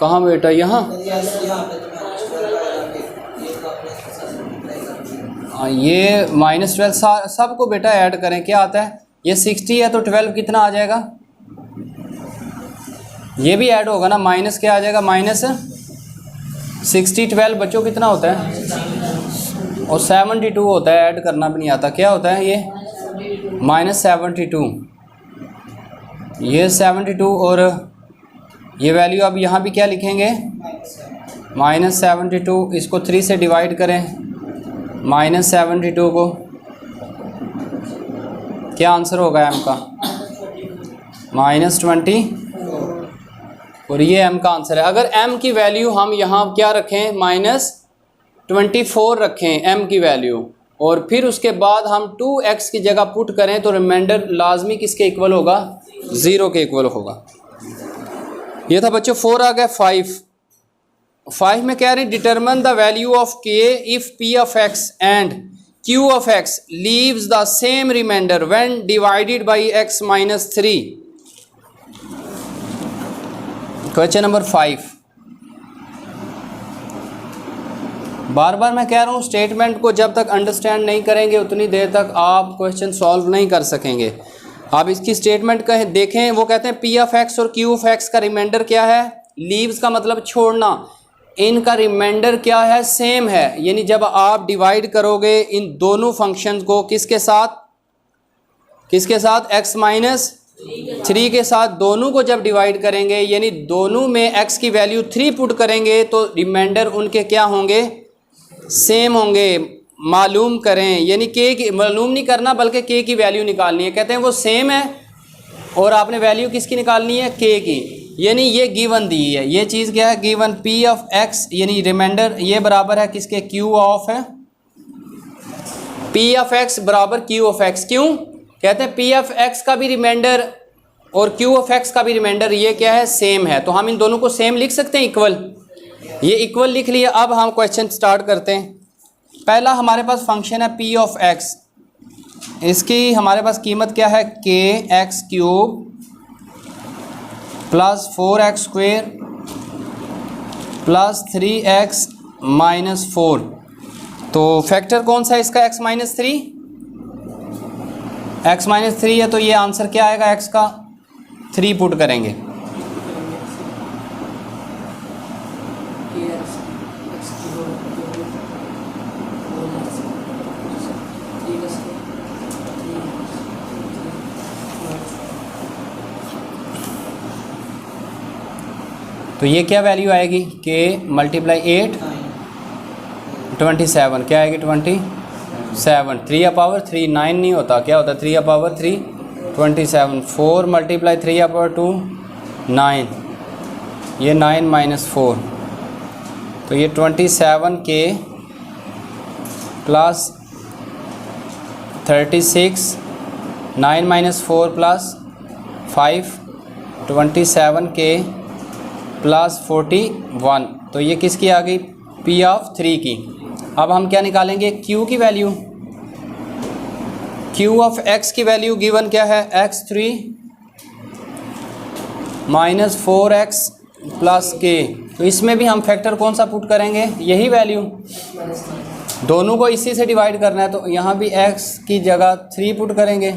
कहाँ बेटा, यहाँ ये माइनस 12 सबको बेटा ऐड करें, क्या आता है, ये 60 है तो 12 कितना आ जाएगा, ये भी ऐड होगा ना, माइनस क्या आ जाएगा, माइनस 60 12 बच्चों कितना होता है, और 72 होता है, ऐड करना भी नहीं आता, क्या होता है ये, माइनस 72। ये 72 और ये वैल्यू अब यहाँ भी क्या लिखेंगे, माइनस 72, इसको 3 से डिवाइड करें, माइनस 72 को, क्या आंसर होगा m का, माइनस 20 और ये m का आंसर है। अगर m की वैल्यू हम यहाँ क्या रखें, माइनस 24 रखें m की वैल्यू, और फिर उसके बाद हम 2x की जगह पुट करें तो रिमाइंडर लाजमी किसके इक्वल होगा, 0 के इक्वल होगा। ये था बच्चों 4। आ गया 5 में कह रहे हैं determine the value of k if p of x and q of x leaves the same remainder when divided by x minus 3। Question number 5। बार बार मैं कह रहा हूँ स्टेटमेंट को जब तक अंडरस्टैंड नहीं करेंगे उतनी देर तक आप क्वेश्चन सॉल्व नहीं कर सकेंगे। अब इसकी स्टेटमेंट कहें देखें, वो कहते हैं पी ऑफ एक्स और क्यू ऑफ एक्स का रिमाइंडर क्या है, लीव्स का मतलब छोड़ना, इनका रिमाइंडर क्या है, सेम है। यानी जब आप डिवाइड करोगे इन दोनों फंक्शंस को किसके साथ, x माइनस 3 के साथ, दोनों को जब डिवाइड करेंगे यानी दोनों में x की वैल्यू 3 पुट करेंगे तो रिमाइंडर उनके क्या होंगे, सेम होंगे। मालूम करें, यानी k की मालूम नहीं करना बल्कि k की वैल्यू निकालनी है। कहते हैं वो सेम है और आपने वैल्यू किसकी निकालनी है, k की। यानी ये गिवन दी है, ये चीज़ क्या है, गिवन p ऑफ x यानी रिमाइंडर ये बराबर है किसके, q ऑफ है p ऑफ x बराबर q ऑफ x। क्यों कहते हैं p ऑफ x का भी रिमाइंडर और q ऑफ x का भी रिमाइंडर ये क्या है, सेम है। तो हम इन दोनों को सेम लिख सकते हैं, इक्वल। ये इक्वल लिख लिया। अब हम क्वेश्चन स्टार्ट करते हैं। पहला हमारे पास फंक्शन है p ऑफ x, इसकी हमारे पास कीमत क्या है, k x cube plus 4x square plus 3x minus 4। तो फैक्टर कौन सा है इसका, x माइनस 3, x माइनस 3 है तो ये आंसर क्या आएगा, x का 3 पुट करेंगे। तो ये क्या वैल्यू आएगी, k मल्टीप्लाई 8 27, क्या आएगी 27, 3 पावर 3 9 नहीं होता, क्या होता है 3 पावर 3 27, 4 मल्टीप्लाई 3 पावर 2 9, ये 9 माइनस 4, तो ये 27k plus 36 9 minus 4 plus 5 27k plus 41। तो ये किसकी आ गई, p ऑफ 3 की। अब हम क्या निकालेंगे, q की वैल्यू। q ऑफ x की वैल्यू गिवन क्या है, x3 minus 4x plus k। तो इसमें भी हम फैक्टर कौन सा पुट करेंगे, यही वैल्यू, दोनों को इसी से डिवाइड करना है तो यहाँ भी x की जगह 3 पुट करेंगे।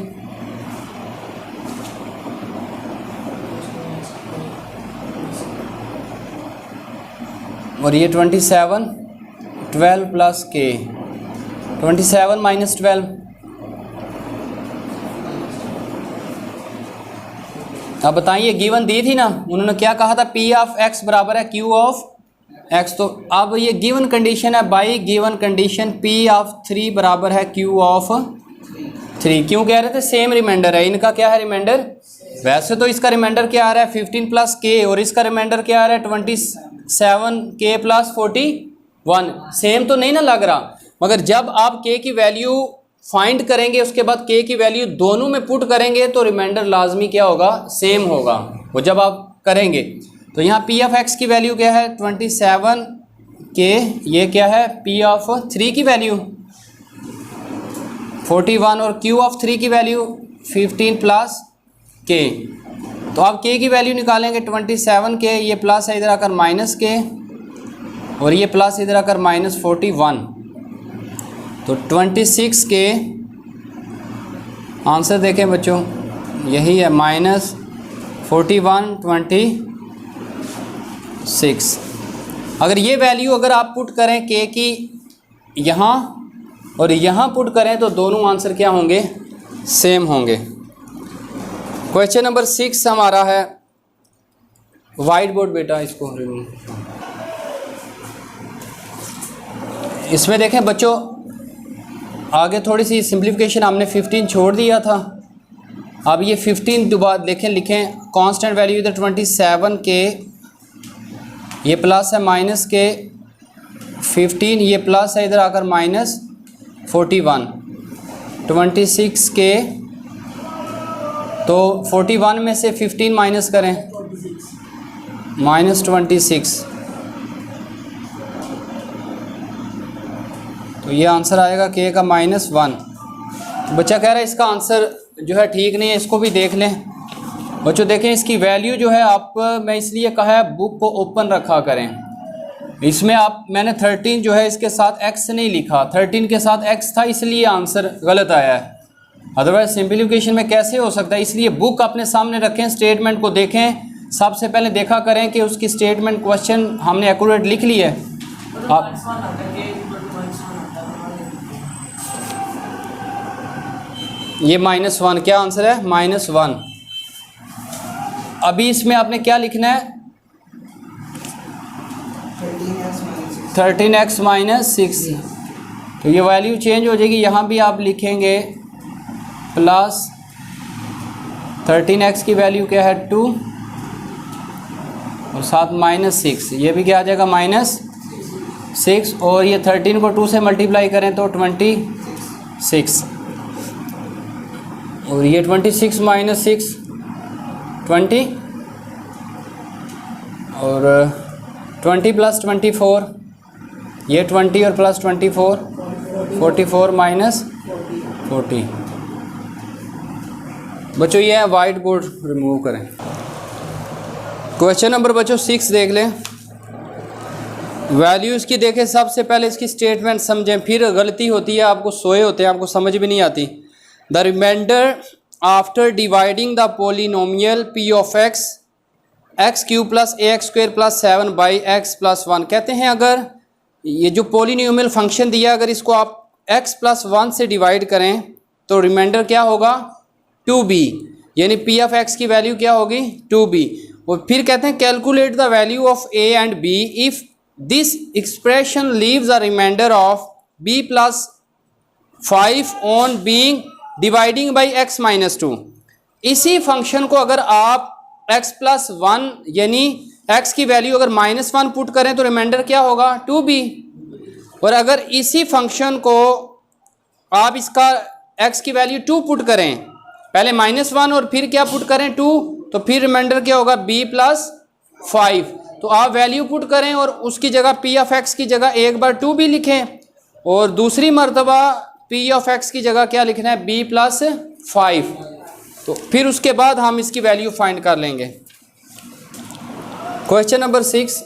और ये 27 12 प्लस k, 27 माइनस 12, अब बताइए गिवन दी थी ना, उन्होंने क्या कहा था, p ऑफ x बराबर है q ऑफ x। तो अब ये गिवन कंडीशन है, by given condition p of 3 बराबर है q ऑफ 3। क्यों कह रहे थे, सेम रिमाइंडर है इनका, क्या है रिमाइंडर, वैसे तो इसका रिमाइंडर क्या आ रहा है 15 प्लस k और इसका रिमाइंडर क्या आ रहा है 27k प्लस 41, सेम तो नहीं ना लग रहा। मगर जब आप k की वैल्यू फाइंड करेंगे उसके बाद k की वैल्यू दोनों में पुट करेंगे तो रिमाइंडर लाजमी क्या होगा, सेम होगा। वो जब आप करेंगे तो यहाँ p ऑफ x की वैल्यू क्या है 27k, ये क्या है p ऑफ 3 की वैल्यू 41 और q ऑफ 3 की वैल्यू 15 प्लस k। तो अब k की वैल्यू निकालेंगे 27k, ये प्लस है इधर आकर माइनस k और ये प्लस इधर आकर माइनस 41, तो 26k आंसर देखें बच्चों, यही है माइनस 41 26। अगर ये वैल्यू अगर आप पुट करें k की यहाँ और यहाँ पुट करें तो दोनों आंसर क्या होंगे, सेम होंगे। क्वेश्चन नंबर 6 हमारा है, वाइट बोर्ड बेटा इसको रिमूव। इसमें देखें बच्चों, आगे थोड़ी सी सिंप्लीफिकेशन हमने 15 छोड़ दिया था, अब ये 15 दोबारा लिखें कांस्टेंट वैल्यू इधर 27k, ये प्लस है माइनस k 15, ये प्लस है इधर आकर माइनस 41, 26k, तो 41 में से 15 माइनस करें माइनस 26, तो ये आंसर आएगा k का -1। बच्चा कह रहा है इसका आंसर जो है ठीक नहीं है, इसको भी देख लें। बच्चों देखें इसकी वैल्यू जो है आप, मैं इसलिए कहा है बुक को ओपन रखा करें। इसमें मैंने 13 जो है इसके साथ x नहीं लिखा, 13 के साथ x था इसलिए आंसर गलत आया है। अदरवाइज सिंप्लीफिकेशन में कैसे हो सकता है। इसलिए बुक अपने सामने रखें, स्टेटमेंट को देखें, सबसे पहले देखा करें कि उसकी स्टेटमेंट क्वेश्चन हमने एक्यूरेट लिख ली है। आप ये -1 क्या आंसर है, -1। अभी इसमें आपने क्या लिखना है, 13x - 6। तो ये वैल्यू चेंज हो जाएगी, यहाँ भी आप लिखेंगे प्लस 13x की वैल्यू क्या है 2 और साथ -6, ये भी क्या आ जाएगा -6, और ये 13 को 2 से मल्टीप्लाई करें तो 26, और ये 26 - 6 20, और 20 + 24, ये 20 और +24 44 - 40। बच्चों ये है, वाइट बोर्ड रिमूव करें। क्वेश्चन नंबर बच्चों 6 देख लें। वैल्यूज़ की देखें, सबसे पहले इसकी स्टेटमेंट समझें, फिर गलती होती है, आपको सोए होते हैं, आपको समझ भी नहीं आती। The remainder after dividing the polynomial p of x x³ + ax² + 7 by x + 1। कहते हैं अगर ये जो पोलिनोमियल फंक्शन दिया, अगर इसको आप x + 1 से डिवाइड करें तो रिमाइंडर क्या होगा 2b, यानी p ऑफ x की वैल्यू क्या होगी 2b। और फिर कहते हैं calculate the value of a and b if this expression leaves a remainder of b + 5 on being dividing by x - 2। इसी फंक्शन को अगर आप x + 1 यानी x की वैल्यू अगर -1 पुट करें तो रिमाइंडर क्या होगा 2b। और अगर इसी फंक्शन को आप इसका x की वैल्यू 2 पुट करें, पहले -1 और फिर क्या पुट करें 2, तो फिर रिमाइंडर क्या होगा b + 5। तो आप वैल्यू पुट करें और उसकी जगह p ऑफ x की जगह एक बार 2b लिखें, और दूसरी मर्तबा p ऑफ x की जगह क्या लिखना है b + 5। तो फिर उसके बाद हम इसकी वैल्यू फाइंड कर लेंगे। Question number 6,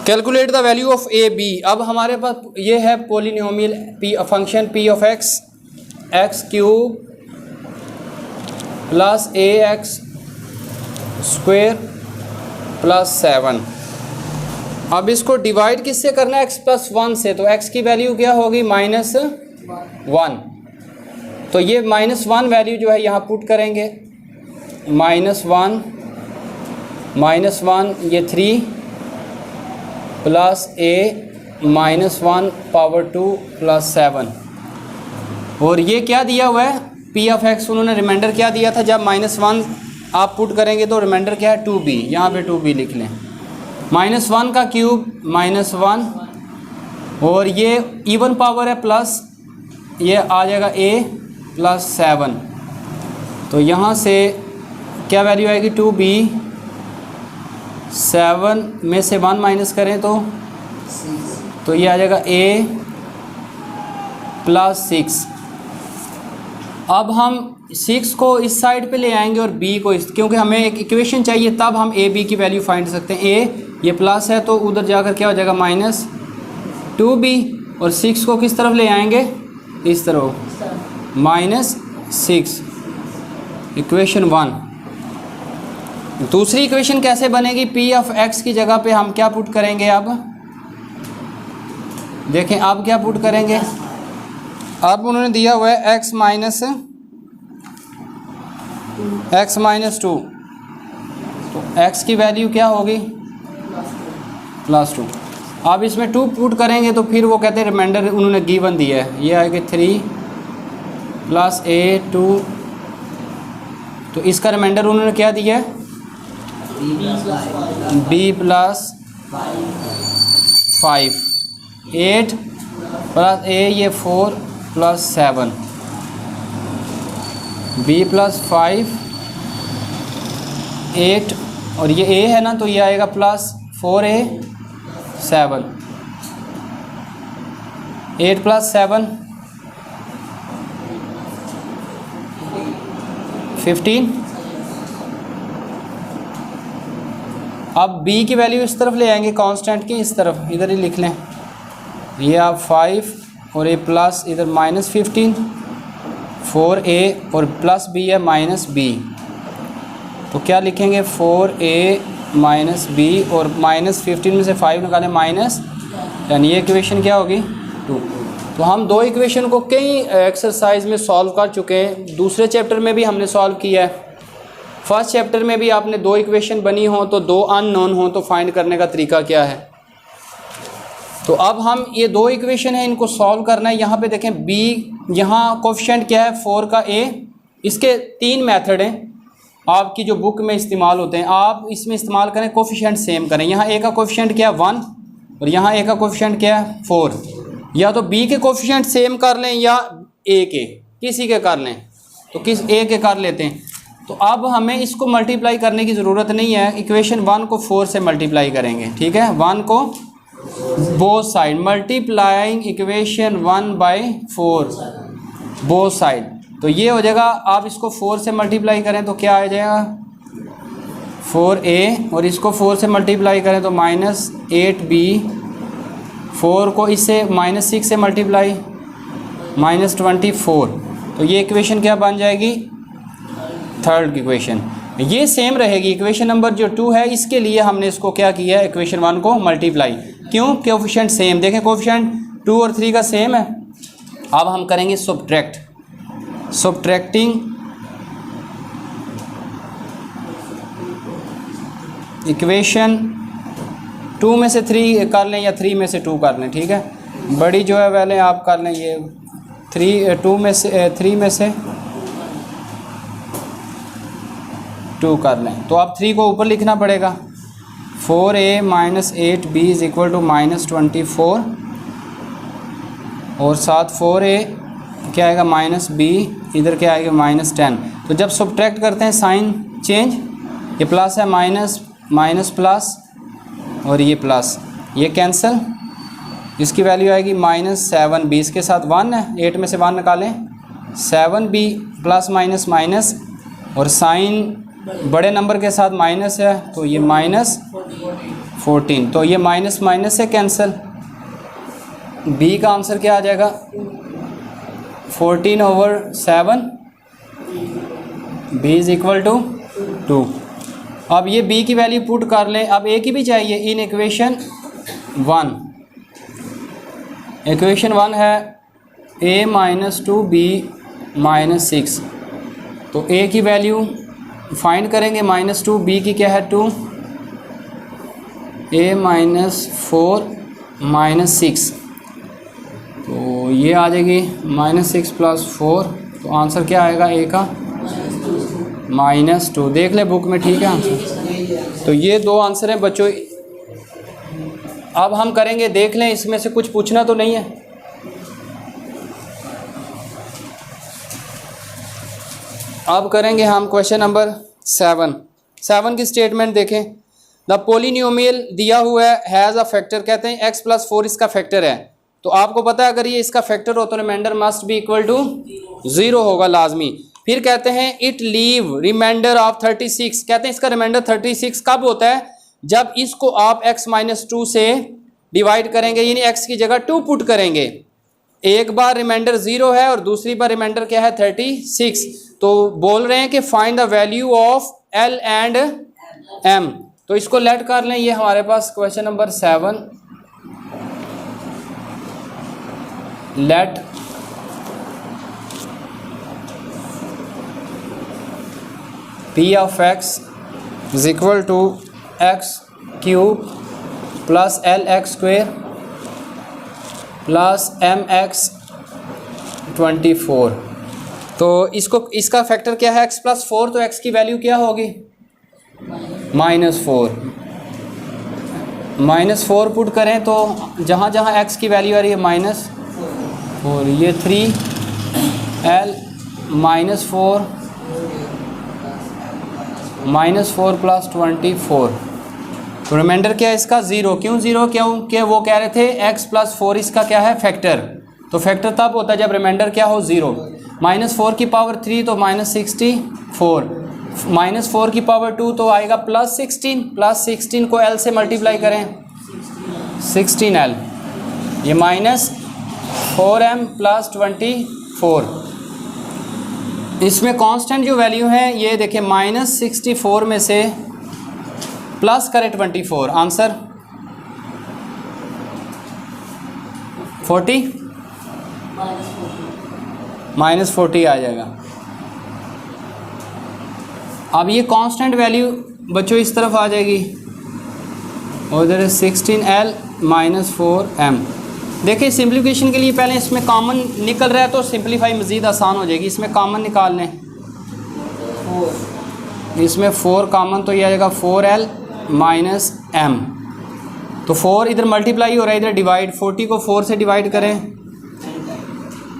calculate the value of a b. अब हमारे पास ये है polynomial function p of x x³ + ax² + 7। अब इसको डिवाइड किससे करना है x + 1 से, तो x की वैल्यू क्या होगी -1। तो ये -1 वैल्यू जो है यहाँ पुट करेंगे, -1 ये 3 + a -1 पावर 2 + 7। और ये क्या दिया हुआ है p ऑफ x, उन्होंने रिमाइंडर क्या दिया था, जब -1 आप पुट करेंगे तो रिमाइंडर क्या है 2b, यहाँ पे 2b लिख लें। -1 का क्यूब -1, और ये इवन पावर है प्लस, ये आ जाएगा a + 7। तो यहाँ से क्या वैल्यू आएगी 2b, 7 में से 1 माइनस करें तो ये आ जाएगा a + 6। अब हम 6 को इस साइड पे ले आएंगे और b को क्योंकि हमें एक इक्वेशन चाहिए, तब हम a b की वैल्यू फाइंड सकते हैं। a ये प्लस है तो उधर जाकर क्या हो जाएगा -2b, और 6 को किस तरफ ले आएंगे, इस तरफ -6। इक्वेशन 1। दूसरी इक्वेशन कैसे बनेगी, p ऑफ x की जगह पे हम क्या पुट करेंगे, अब देखें अब क्या पुट करेंगे। अब उन्होंने दिया हुआ है x -2, तो x की वैल्यू क्या होगी +2। अब इसमें 2 पुट करेंगे तो फिर वो कहते हैं रिमाइंडर उन्होंने गिवन दिया है, ये आएगा 3 + a2। तो इसका रिमाइंडर उन्होंने क्या दिया है b + 5, 8 + a ये 4 + 7, b + 5 8, और ये a है ना तो ये आएगा +4a 7, 8 + 7 15। अब b की वैल्यू इस तरफ ले आएंगे कांस्टेंट की, इस तरफ इधर ही लिख लें, ये आप 5 और ए प्लस इधर -15, 4a और प्लस b है -b, तो क्या लिखेंगे 4a -b और -15 में से 5 निकालें -10, ये इक्वेशन क्या होगी 2। तो हम दो इक्वेशन को कई एक्सरसाइज में सॉल्व कर चुके हैं, दूसरे चैप्टर में भी हमने सॉल्व किया है। फर्स्ट चैप्टर में भी आपने दो इक्वेशन बनी हो तो दो अननोन हो तो फाइंड करने का तरीका क्या है। तो अब हम ये दो इक्वेशन है इनको सॉल्व करना है। यहाँ पे देखें b, यहाँ कोफिशिएंट क्या है 4 का a, इसके 3 मेथड हैं आपकी जो बुक में इस्तेमाल होते हैं, आप इसमें इस्तेमाल करें कोफिशिएंट सेम करें। यहाँ a का कोफिशिएंट क्या है 1 और यहाँ a का कोफिशिएंट क्या है 4। या तो b के कोफिशिएंट सेम कर लें या a के, किसी के कर लें, तो किस a के कर लेते हैं। तो अब हमें इसको मल्टीप्लाई करने की ज़रूरत नहीं है, इक्वेशन 1 को 4 से मल्टीप्लाई करेंगे, ठीक है। 1 को both side, multiplying equation 1 by 4 both side, तो ये हो जाएगा। आप इसको 4 से मल्टीप्लाई करें तो क्या आ जाएगा 4a, और इसको 4 से मल्टीप्लाई करें तो -8b, 4 को इससे -6 से मल्टीप्लाई -24, तो ये इक्वेशन क्या बन जाएगी थर्ड इक्वेशन। ये सेम रहेगी इक्वेशन नंबर जो 2 है, इसके लिए हमने इसको क्या किया है इक्वेशन 1 को मल्टीप्लाई, क्यों कोफिशिएंट सेम, देखें कोफिशिएंट 2 और 3 का सेम है। अब हम करेंगे सब्ट्रैक्ट, सब्ट्रैक्टिंग इक्वेशन 2 में से 3 कर लें या 3 में से 2 कर लें, ठीक है। बड़ी जो है पहले आप कर लें, ये 3 में से 3 में से 2 कर लें, तो अब 3 को ऊपर लिखना पड़ेगा। 4a - 8b is equal to -24, और साथ 4a क्या आएगा -b, इधर क्या आएगा -10। तो जब सब्ट्रैक्ट करते हैं साइन चेंज, ये प्लस है माइनस प्लस और ये प्लस, ये कैंसिल, इसकी वैल्यू आएगी -7b, इसके साथ 1 है, 8 में से 1 निकालें 7b प्लस माइनस, और साइन बड़े नंबर के साथ माइनस है तो ये -14, तो ये माइनस से कैंसिल। b का आंसर क्या आ जाएगा 14/7, b इज़ इक्वल टू 2। अब ये b की वैल्यू पुट कर लें, अब a की भी चाहिए इन इक्वेशन 1। इक्वेशन 1 है a - 2b - 6, तो a की वैल्यू फाइंड करेंगे -2, b की क्या है 2, a - 4 - 6, तो ये आ जाएगी -6 + 4, तो आंसर क्या आएगा a का -2। देख ले बुक में, ठीक है आंसर। तो ये दो आंसर हैं बच्चों। अब हम करेंगे, देख लें इसमें से कुछ पूछना तो नहीं है। अब करेंगे हम क्वेश्चन नंबर 7 की स्टेटमेंट देखें। द पोलिनोमियल दिया हुआ है हैज़ अ फैक्टर, कहते हैं x + 4 इसका फैक्टर है, तो आपको पता है अगर ये इसका फैक्टर हो तो remainder must be equal to 0 होगा लाजमी। फिर कहते हैं इट लीव रिमाइंडर ऑफ 36, कहते हैं इसका रिमाइंडर 36 कब होता है, जब इसको आप x - 2 से डिवाइड करेंगे, यानी x की जगह 2 पुट करेंगे। एक बार रिमाइंडर 0 है और दूसरी बार रिमाइंडर क्या है 36, तो बोल रहे हैं कि find the value of L and M, तो इसको लेट कर लें। ये हमारे पास question number 7, let P of x is equal to x³ + LX² + MX 24, तो इसका फैक्टर क्या है x + 4, तो x की वैल्यू क्या होगी -4 पुट करें तो जहाँ जहाँ x की वैल्यू आ रही है -4, ये 3L -4 + 24, तो रिमाइंडर क्या है इसका 0। क्यों 0? क्योंकि वो कह रहे थे x + 4 इसका क्या है फैक्टर, तो फैक्टर तब होता है जब रिमाइंडर क्या हो 0। -4 की पावर 3 तो -64, -4 की पावर 2 तो आएगा +16 को L से मल्टीप्लाई करें 16L, ये 4m प्लस 24। इसमें कांस्टेंट जो वैल्यू है ये देखिए -64 में से प्लस करें 24, आंसर 40 -40 आ जाएगा। अब ये कांस्टेंट वैल्यू बच्चों इस तरफ आ जाएगी और इधर 16l - 4m। देखिए सिंप्लीफिकेशन के लिए पहले इसमें कॉमन निकल रहा है तो सिंप्लीफाई मज़ीद आसान हो जाएगी। इसमें कॉमन निकाल लें, इसमें 4 कॉमन तो ये आ जाएगा 4l - m। तो 4 इधर मल्टीप्लाई हो रहा है, इधर डिवाइड, 40 को 4 से डिवाइड करें,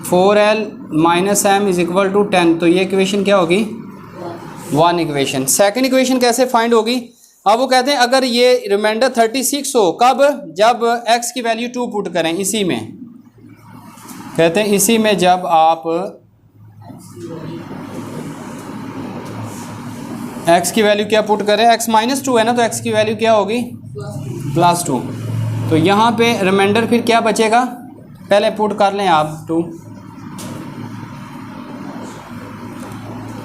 4l - m = 10। तो ये इक्वेशन क्या होगी? 1 इक्वेशन। सेकंड इक्वेशन कैसे फाइंड होगी? अब वो कहते हैं अगर ये रिमाइंडर 36 हो, कब? जब x की वैल्यू 2 पुट करें। इसी में कहते हैं इसी में जब आप x की वैल्यू क्या पुट करें, x -2 है ना, तो x की वैल्यू क्या होगी? +2। तो यहाँ पे रिमाइंडर फिर क्या बचेगा? पहले पुट कर लें आप 2,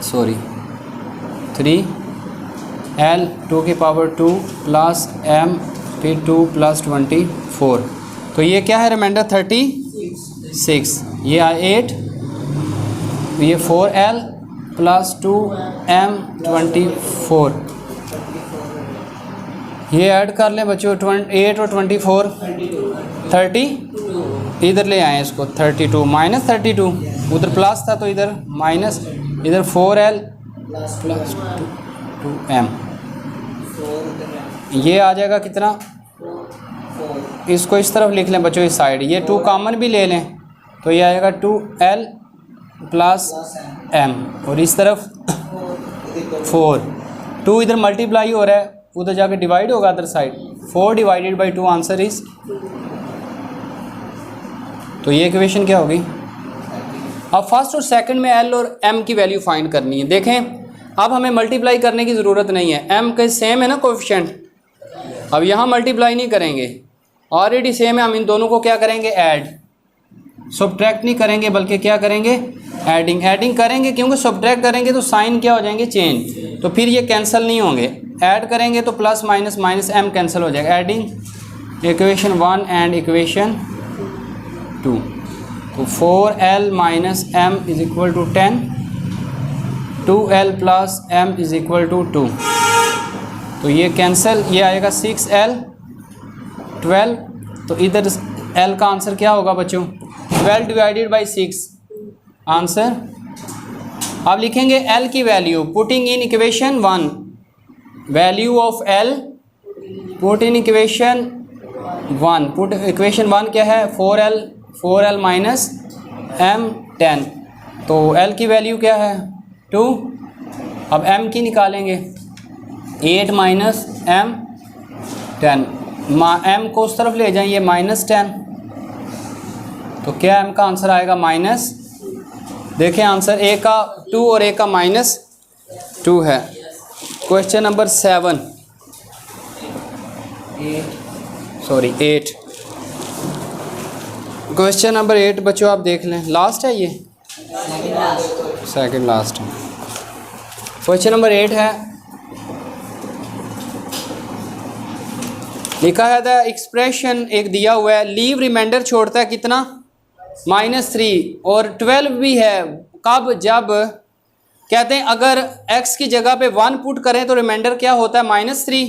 सॉरी 3l 2 की पावर 2 प्लस m फिर 2 + 24। तो ये क्या है? रिमाइंडर 36। ये 8, ये 4l + 2m 24। ये ऐड कर लें बच्चों, 8 और 24 30। इधर ले आए इसको 32 -32, उधर प्लस था तो इधर माइनस, इधर 4l + 2m। ये आ जाएगा कितना? इसको इस तरफ लिख लें बच्चों, इस साइड ये 2 कॉमन भी ले लें तो ये आएगा 2l + m, और इस तरफ 4। 2 इधर मल्टीप्लाई हो रहा है, उधर जाके डिवाइड होगा अदर साइड, 4 / 2 आंसर इज। तो ये इक्वेशन क्या होगी? अब फर्स्ट और सेकंड में l और m की वैल्यू फाइंड करनी है। देखें अब हमें मल्टीप्लाई करने की ज़रूरत नहीं है, m के सेम है ना कोएफिशिएंट। अब यहाँ मल्टीप्लाई नहीं करेंगे, ऑलरेडी सेम है। हम इन दोनों को क्या करेंगे? ऐड। सब्ट्रैक्ट नहीं करेंगे बल्कि क्या करेंगे? ऐडिंग करेंगे, क्योंकि सब्ट्रैक्ट करेंगे तो साइन क्या हो जाएंगे? चेंज। तो फिर ये कैंसिल नहीं होंगे। ऐड करेंगे तो प्लस माइनस -m कैंसिल हो जाएगा। Adding equation 1 and equation 2। तो 4l - m = 10, 2l + m = 2। तो ये कैंसिल, ये आएगा 6l 12। तो इधर l का आंसर क्या होगा बच्चों? 12 / 6 आंसर। अब लिखेंगे l की value, putting in equation 1, value of l put in equation 1। Put equation 1 क्या है? 4l - m 10। तो l की वैल्यू क्या है? 2। अब m की निकालेंगे, 8 - m 10। m को उस तरफ ले जाएंगे -10। तो क्या m का आंसर आएगा? माइनस। देखें आंसर a का 2 और a का -2 है। Question number 7, sorry 8। Question number 8 बच्चों आप देख लें, लास्ट है ये, सेकंड लास्ट है। क्वेश्चन नंबर 8 है, लिखा है द एक्सप्रेशन एक दिया हुआ है, लीव रिमाइंडर छोड़ता है कितना? -3 और 12 भी है। कब? जब कहते हैं अगर x की जगह पे 1 पुट करें तो रिमाइंडर क्या होता है? -3।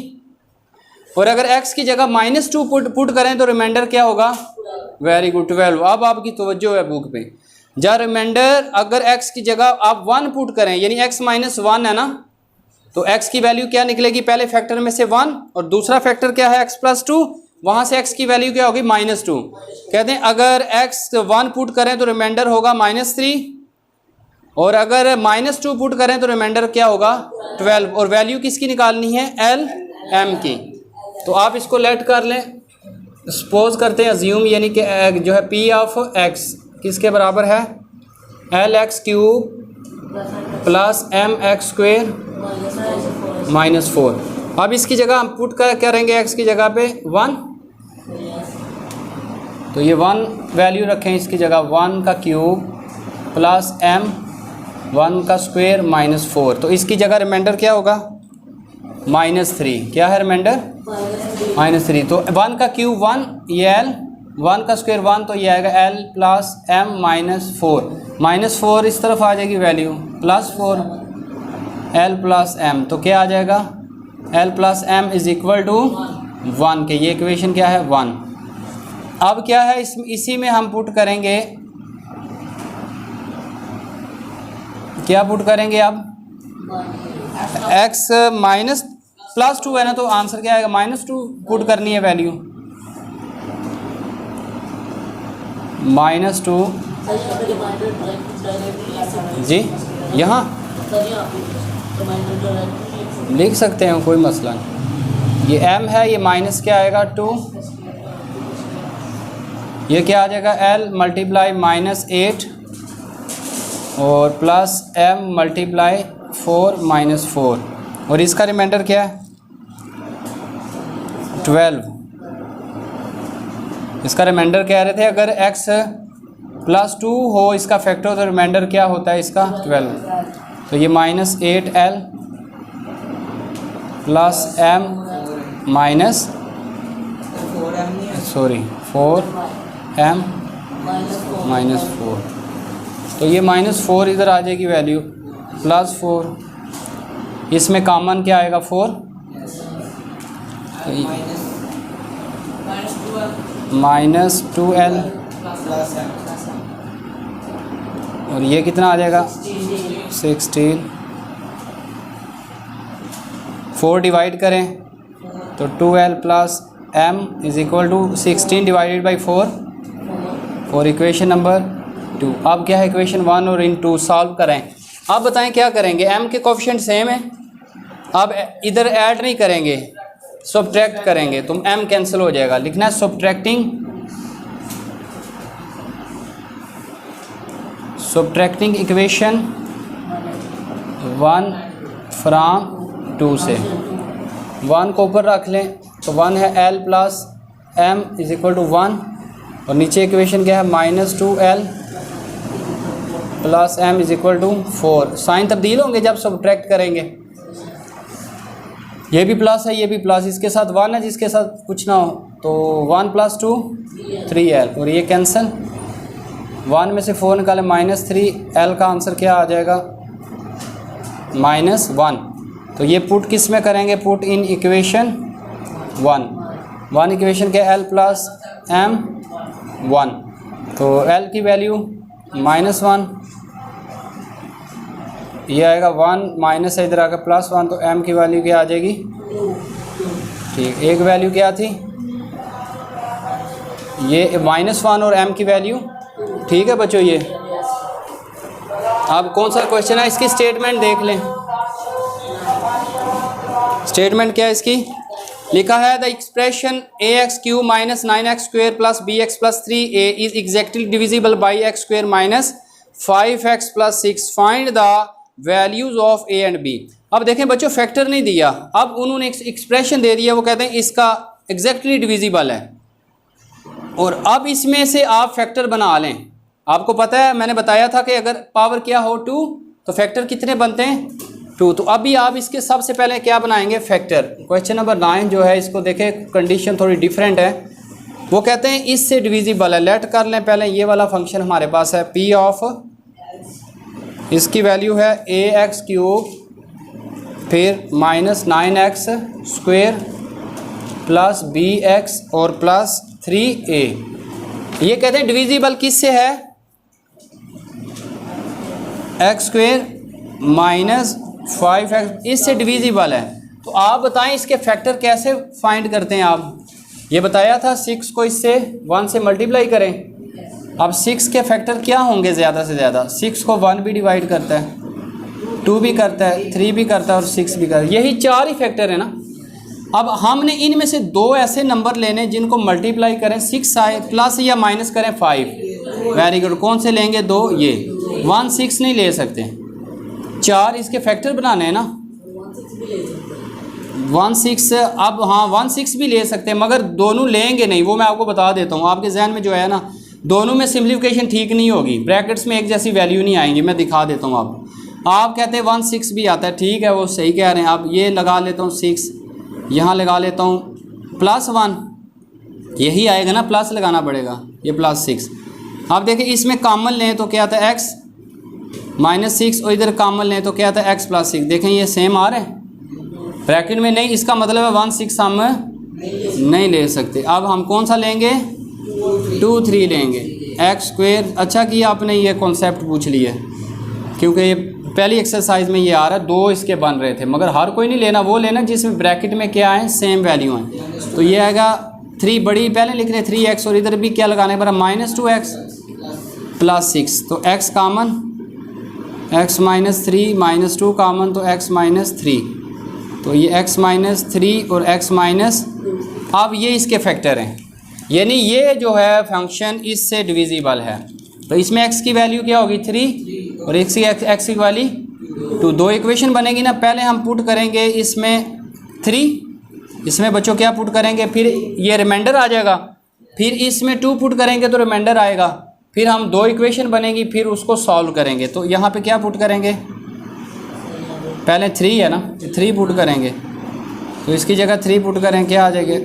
और अगर x की जगह -2 पुट करें तो रिमाइंडर क्या होगा? Very good, 12। अब आपकी तवज्जो है बुक पे। जब रिमाइंडर अगर x की जगह आप 1 पुट करें, यानी x - 1 है ना, तो x की वैल्यू क्या निकलेगी? पहले फैक्टर में से 1 और दूसरा फैक्टर क्या है? x + 2। वहाँ से x की वैल्यू क्या होगी? -2। कहते हैं अगर x 1 पुट करें तो रिमाइंडर होगा -3, और अगर -2 पुट करें तो रिमाइंडर क्या होगा? 12। और वैल्यू किसकी निकालनी है? l m की। तो आप इसको लेट कर लें, सपोज करते हैं, अज्यूम, यानी कि जो है p ऑफ x किसके बराबर है? lx³ + mx² -4। अब इसकी जगह हम पुट करेंगे x की जगह पे 1, तो ये 1 वैल्यू रखें इसकी जगह, 1 का क्यूब प्लस m 1 का स्क्वायर माइनस 4। तो इसकी जगह रिमाइंडर क्या होगा? -3। क्या है रिमाइंडर? -3। तो 1 का क्यूब 1, ये l, 1 का स्क्वायर 1, तो ये आएगा l प्लस m -4। -4 इस तरफ आ जाएगी वैल्यू, +4 l प्लस m, तो क्या आ जाएगा? l plus m is equal to 1 के, ये इक्वेशन क्या है? 1। अब क्या है इसी में हम पुट करेंगे, क्या पुट करेंगे अब? x माइनस +2 है ना, तो आंसर क्या आएगा? -2 पुट करनी है वैल्यू, -2 जी, यहाँ लिख सकते हैं, कोई मसला नहीं। ये m है, ये माइनस क्या आएगा? 2, ये क्या आ जाएगा? l मल्टीप्लाई -8 और प्लस m मल्टीप्लाई 4 -4, और इसका रिमाइंडर क्या है? 12। इसका रिमाइंडर कह रहे थे अगर x +2 हो इसका फैक्टर, तो रिमाइंडर क्या होता है इसका? 12। तो ये -8l plus m minus 4m -4, तो ये -4 इधर आ जाएगी वैल्यू, +4, इसमें कॉमन क्या आएगा? 4, -2l, और ये कितना आ जाएगा? 16। 4 डिवाइड करें तो 2l plus m is equal to 16 divided by 4, और इक्वेशन नंबर 2। अब क्या है? इक्वेशन 1 और इन 2 सॉल्व करें। अब बताएं क्या करेंगे? m के कोफिशिएंट सेम है, अब इधर ऐड नहीं करेंगे, सब्ट्रैक्ट करेंगे, तो m कैंसिल हो जाएगा। लिखना है सब्ट्रैक्टिंग इक्वेशन 1 फ्राम 2 से। 1 को ऊपर रख लें, तो 1 है l plus m is equal to 1, और नीचे इक्वेशन क्या है? -2l plus m is equal to 4। Sign तब्दील होंगे जब सब्ट्रैक्ट करेंगे, ये भी प्लस है, ये भी प्लस, इसके साथ 1 है, जिसके साथ कुछ ना हो, तो 1 + 2 3l, और ये कैंसिल, 1 में से 4 निकाले -3l का आंसर क्या आ जाएगा? -1। तो ये पुट किस में करेंगे? पुट इन इक्वेशन 1 इक्वेशन के l प्लस m 1, तो l की वैल्यू -1, ये आएगा 1 माइनस है, इधर आकर +1, तो m की वैल्यू क्या आ जाएगी? ठीक, एक वैल्यू क्या थी? ये -1 और m की वैल्यू, ठीक है बच्चों। ये अब कौन सा क्वेश्चन है? इसकी स्टेटमेंट देख लें। स्टेटमेंट क्या है इसकी? लिखा है the expression ax³ - 9x² + bx + 3a is exactly divisible by x² - 5x + 6, find the values of a and b। अब देखें बच्चों, फैक्टर नहीं दिया, अब उन्होंने एक्सप्रेशन दे दिया, वो कहते हैं इसका एग्जैक्टली डिविजिबल है, और अब इसमें से आप फैक्टर बना लें। आपको पता है, मैंने बताया था कि अगर पावर क्या हो 2, तो फैक्टर कितने बनते हैं? 2। तो अभी आप इसके सबसे पहले क्या बनाएंगे? फैक्टर। क्वेश्चन नंबर 9 जो है, इसको देखें, कंडीशन थोड़ी डिफरेंट है। वो कहते हैं इससे डिविजिबल है। लेट कर लें पहले, ये वाला फंक्शन हमारे पास है p ऑफ, इसकी वैल्यू है ax³ फिर -9x² प्लस bx और प्लस 3a। ये कहते हैं डिविजिबल किससे है? x² - 5x, इससे डिविजिबल है। तो आप बताएं इसके फैक्टर कैसे फाइंड करते हैं आप? ये बताया था 6 को इससे 1 से मल्टीप्लाई करें। अब 6 के फैक्टर क्या होंगे? ज़्यादा से ज़्यादा 6 को 1 भी डिवाइड करता है, 2 भी करता है, 3 भी करता है और 6 भी करता है। यही 4 ही फैक्टर है ना। अब हमने इनमें से 2 ऐसे नंबर लेने जिनको मल्टीप्लाई करें 6 आए, प्लस या माइनस करें 5। Very good. कौन से लेंगे? 2। ये 1 6 नहीं ले सकते, 4 इसके फैक्टर बनाने हैं ना। 16 अब हाँ 16 भी ले सकते हैं, मगर दोनों लेंगे नहीं, वो मैं आपको बता देता हूँ। आपके जहन में जो है ना, दोनों में सिम्प्लीफिकेशन ठीक नहीं होगी, ब्रैकेट्स में एक जैसी वैल्यू नहीं आएंगी। मैं दिखा देता हूँ आपको। आप कहते हैं 16 भी आता है, ठीक है वो सही कह रहे हैं। आप ये लगा लेता हूँ 6, यहाँ लगा लेता हूँ +1, यही आएगा ना, प्लस लगाना पड़ेगा, ये +6। आप देखिए इसमें कॉमन लें तो क्या आता है x -6, और इधर कॉमन लें तो क्या आता है x + 6। देखें ये सेम आ रहे हैं ब्रैकेट में नहीं, इसका मतलब है 16 हम नहीं ले सकते। अब हम कौन सा लेंगे, 2 3 लेंगे, x²। अच्छा किया आपने ये कॉन्सेप्ट पूछ लिया, क्योंकि ये पहली एक्सरसाइज में ये आ रहा है, 2 इसके बन रहे थे, मगर हर कोई नहीं लेना, वो लेना जिसमें ब्रैकेट में क्या है, सेम वैल्यू है। तो ये आएगा 3 बड़ी पहले लिख रहे हैं 3x, और इधर भी क्या लगाने पर -2x + 6, तो x कॉमन, x -3 -2 कॉमन, तो x -3, तो ये x -3 और x अब ये इसके फैक्टर हैं, यानी ये जो है फंक्शन इससे डिविजिबल है। तो इसमें x की वैल्यू क्या होगी 3, और x की वैल्यू 2। 2 इक्वेशन बनेगी ना, पहले हम पुट करेंगे इसमें 3, इसमें बच्चों क्या पुट करेंगे, फिर ये रिमाइंडर आ जाएगा, फिर इसमें 2 पुट करेंगे तो रिमाइंडर आएगा, फिर हम 2 इक्वेशन बनेगी, फिर उसको सॉल्व करेंगे। तो यहाँ पे क्या पुट करेंगे, पहले 3 है ना, 3 पुट करेंगे, तो इसकी जगह 3 पुट करें, क्या आ जाएगा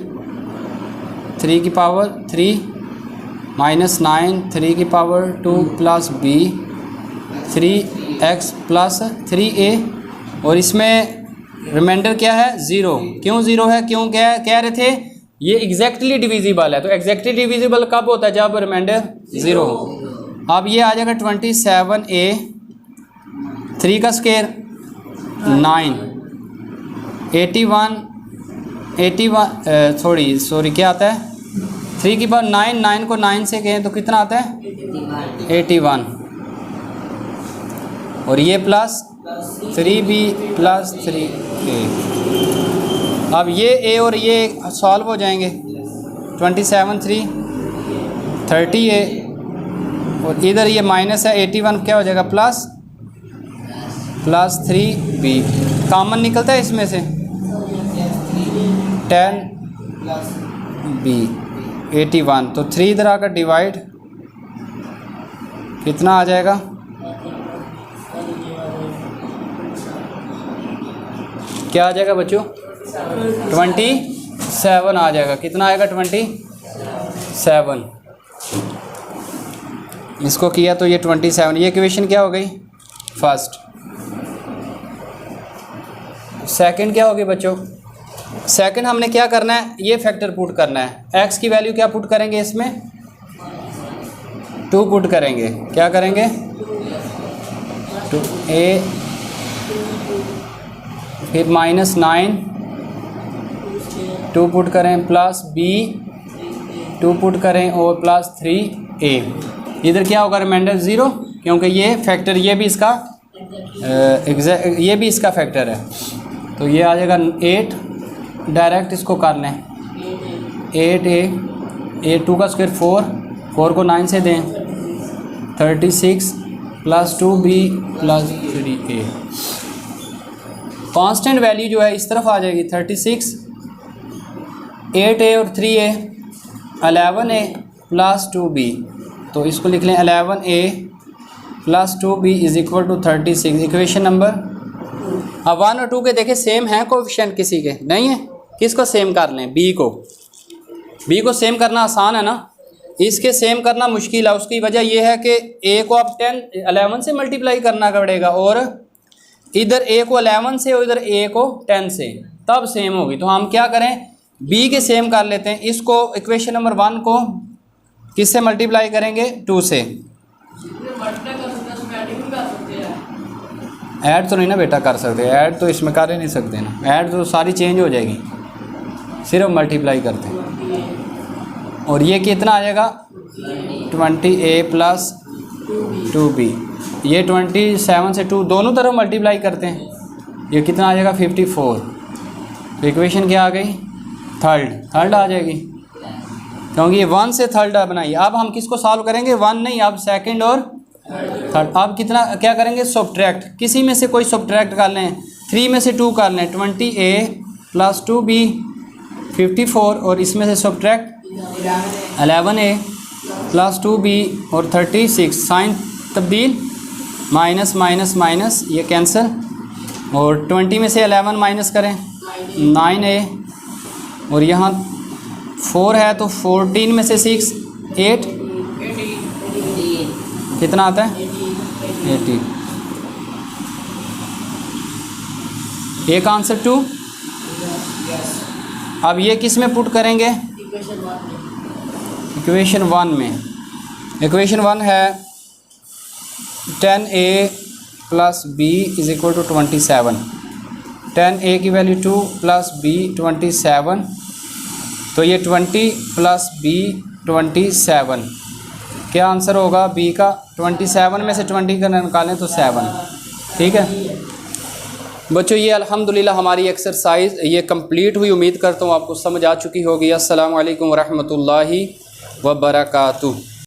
3 की पावर 3 -9 3 की पावर 2 + b 3x + 3a, और इसमें रिमाइंडर क्या है 0। क्यों 0 है, क्यों क्या कह रहे थे, ये एग्जैक्टली डिविजिबल है। तो एग्जैक्टली डिविजिबल कब होता है, जब रिमाइंडर 0 हो। अब ये आ जाएगा 27a, 3 का स्क्वायर 9, 81 सॉरी क्या आता है 3 की पावर 9, 9 को 9 से कहें तो कितना आता है 81, और ये प्लस 3b + 3a। अब ये a और ये सॉल्व हो जाएंगे, 27 3 30a, और इधर ये माइनस है 81, क्या हो जाएगा प्लस 3b। कॉमन निकलता है इसमें से 10b 81, तो 3 इधर आकर डिवाइड कितना आ जाएगा, क्या आ जाएगा बच्चों 27 आ जाएगा। कितना आएगा 27, इसको किया तो ये 27, ये इक्वेशन क्या हो गई फर्स्ट। सेकंड क्या होगी बच्चों, सेकंड हमने क्या करना है, ये फैक्टर पुट करना है। x की वैल्यू क्या पुट करेंगे, इसमें 2 पुट करेंगे, क्या करेंगे 2a, फिर -9 2 पुट करें प्लस b 2 पुट करें और प्लस 3a। इधर क्या होगा रिमाइंडर 0, क्योंकि ये फैक्टर ये भी इसका ये भी इसका फैक्टर है। तो ये आ जाएगा 8, डायरेक्ट इसको कर लें 8a 2 का स्क्वायर 4 को 9 से दें 36 + 2b + 3a। कांस्टेंट वैल्यू जो है इस तरफ आ जाएगी 36, 8a और 3a 11a + 2b, तो इसको लिख लें 11a + 2b = 36, इक्वेशन नंबर। अब 1 और 2 के देखें सेम हैं कोएफिशिएंट, किसी के नहीं है, किसको सेम कर लें, b को सेम करना आसान है ना, इसके सेम करना मुश्किल है। उसकी वजह यह है कि a को आप 11 से मल्टीप्लाई करना पड़ेगा, और इधर a को 11 से और इधर a को 10 से, तब सेम होगी। तो हम क्या करें, b के सेम कर लेते हैं। इसको इक्वेशन नंबर 1 को किससे मल्टीप्लाई करेंगे, 2 से। ऐड तो नहीं ना बेटा कर सकते, ऐड तो इसमें कर ही नहीं सकते ना, ऐड तो सारी चेंज हो जाएगी, सिर्फ मल्टीप्लाई करते हैं। और ये कितना आ जाएगा 20a + 2b, ये 27 से 2 दोनों तरफ मल्टीप्लाई करते हैं, ये कितना आ जाएगा 54। तो इक्वेशन क्या आ गई, थर्ड आ जाएगी, क्योंकि ये 1 से थर्ड बनाइए। अब हम किसको सॉल्व करेंगे, 1 नहीं, अब सेकंड और थर्ड। अब कितना क्या करेंगे, सब्ट्रैक्ट, किसी में से कोई सब्ट्रैक्ट कर लें, 3 में से 2 कर लें, 20a प्लस 2b 54 और इसमें से सब्ट्रैक्ट 11a प्लस 2b और 36 साइन तब्दील माइनस माइनस माइनस ये कैंसिल और 20 में से 11 माइनस करें 9a और यहाँ 4 है तो 14 में से 6 8 कितना आता है 80। एक आंसर 2। अब ये किस में पुट करेंगे इक्वेशन 1 में। इक्वेशन 1 है 10a plus b is equal to 27। 10a की वैल्यू 2 प्लस b 27 तो ये 20 प्लस b 27 क्या आंसर होगा b का 27 में से 20 का निकालें तो 7। ठीक है बच्चों ये अल्हम्दुलिल्लाह हमारी एक्सरसाइज ये कंप्लीट हुई। उम्मीद करता हूँ आपको समझ आ चुकी होगी। अस्सलामु अलैकुम वरहमतुल्लाहि वबरकातुहू।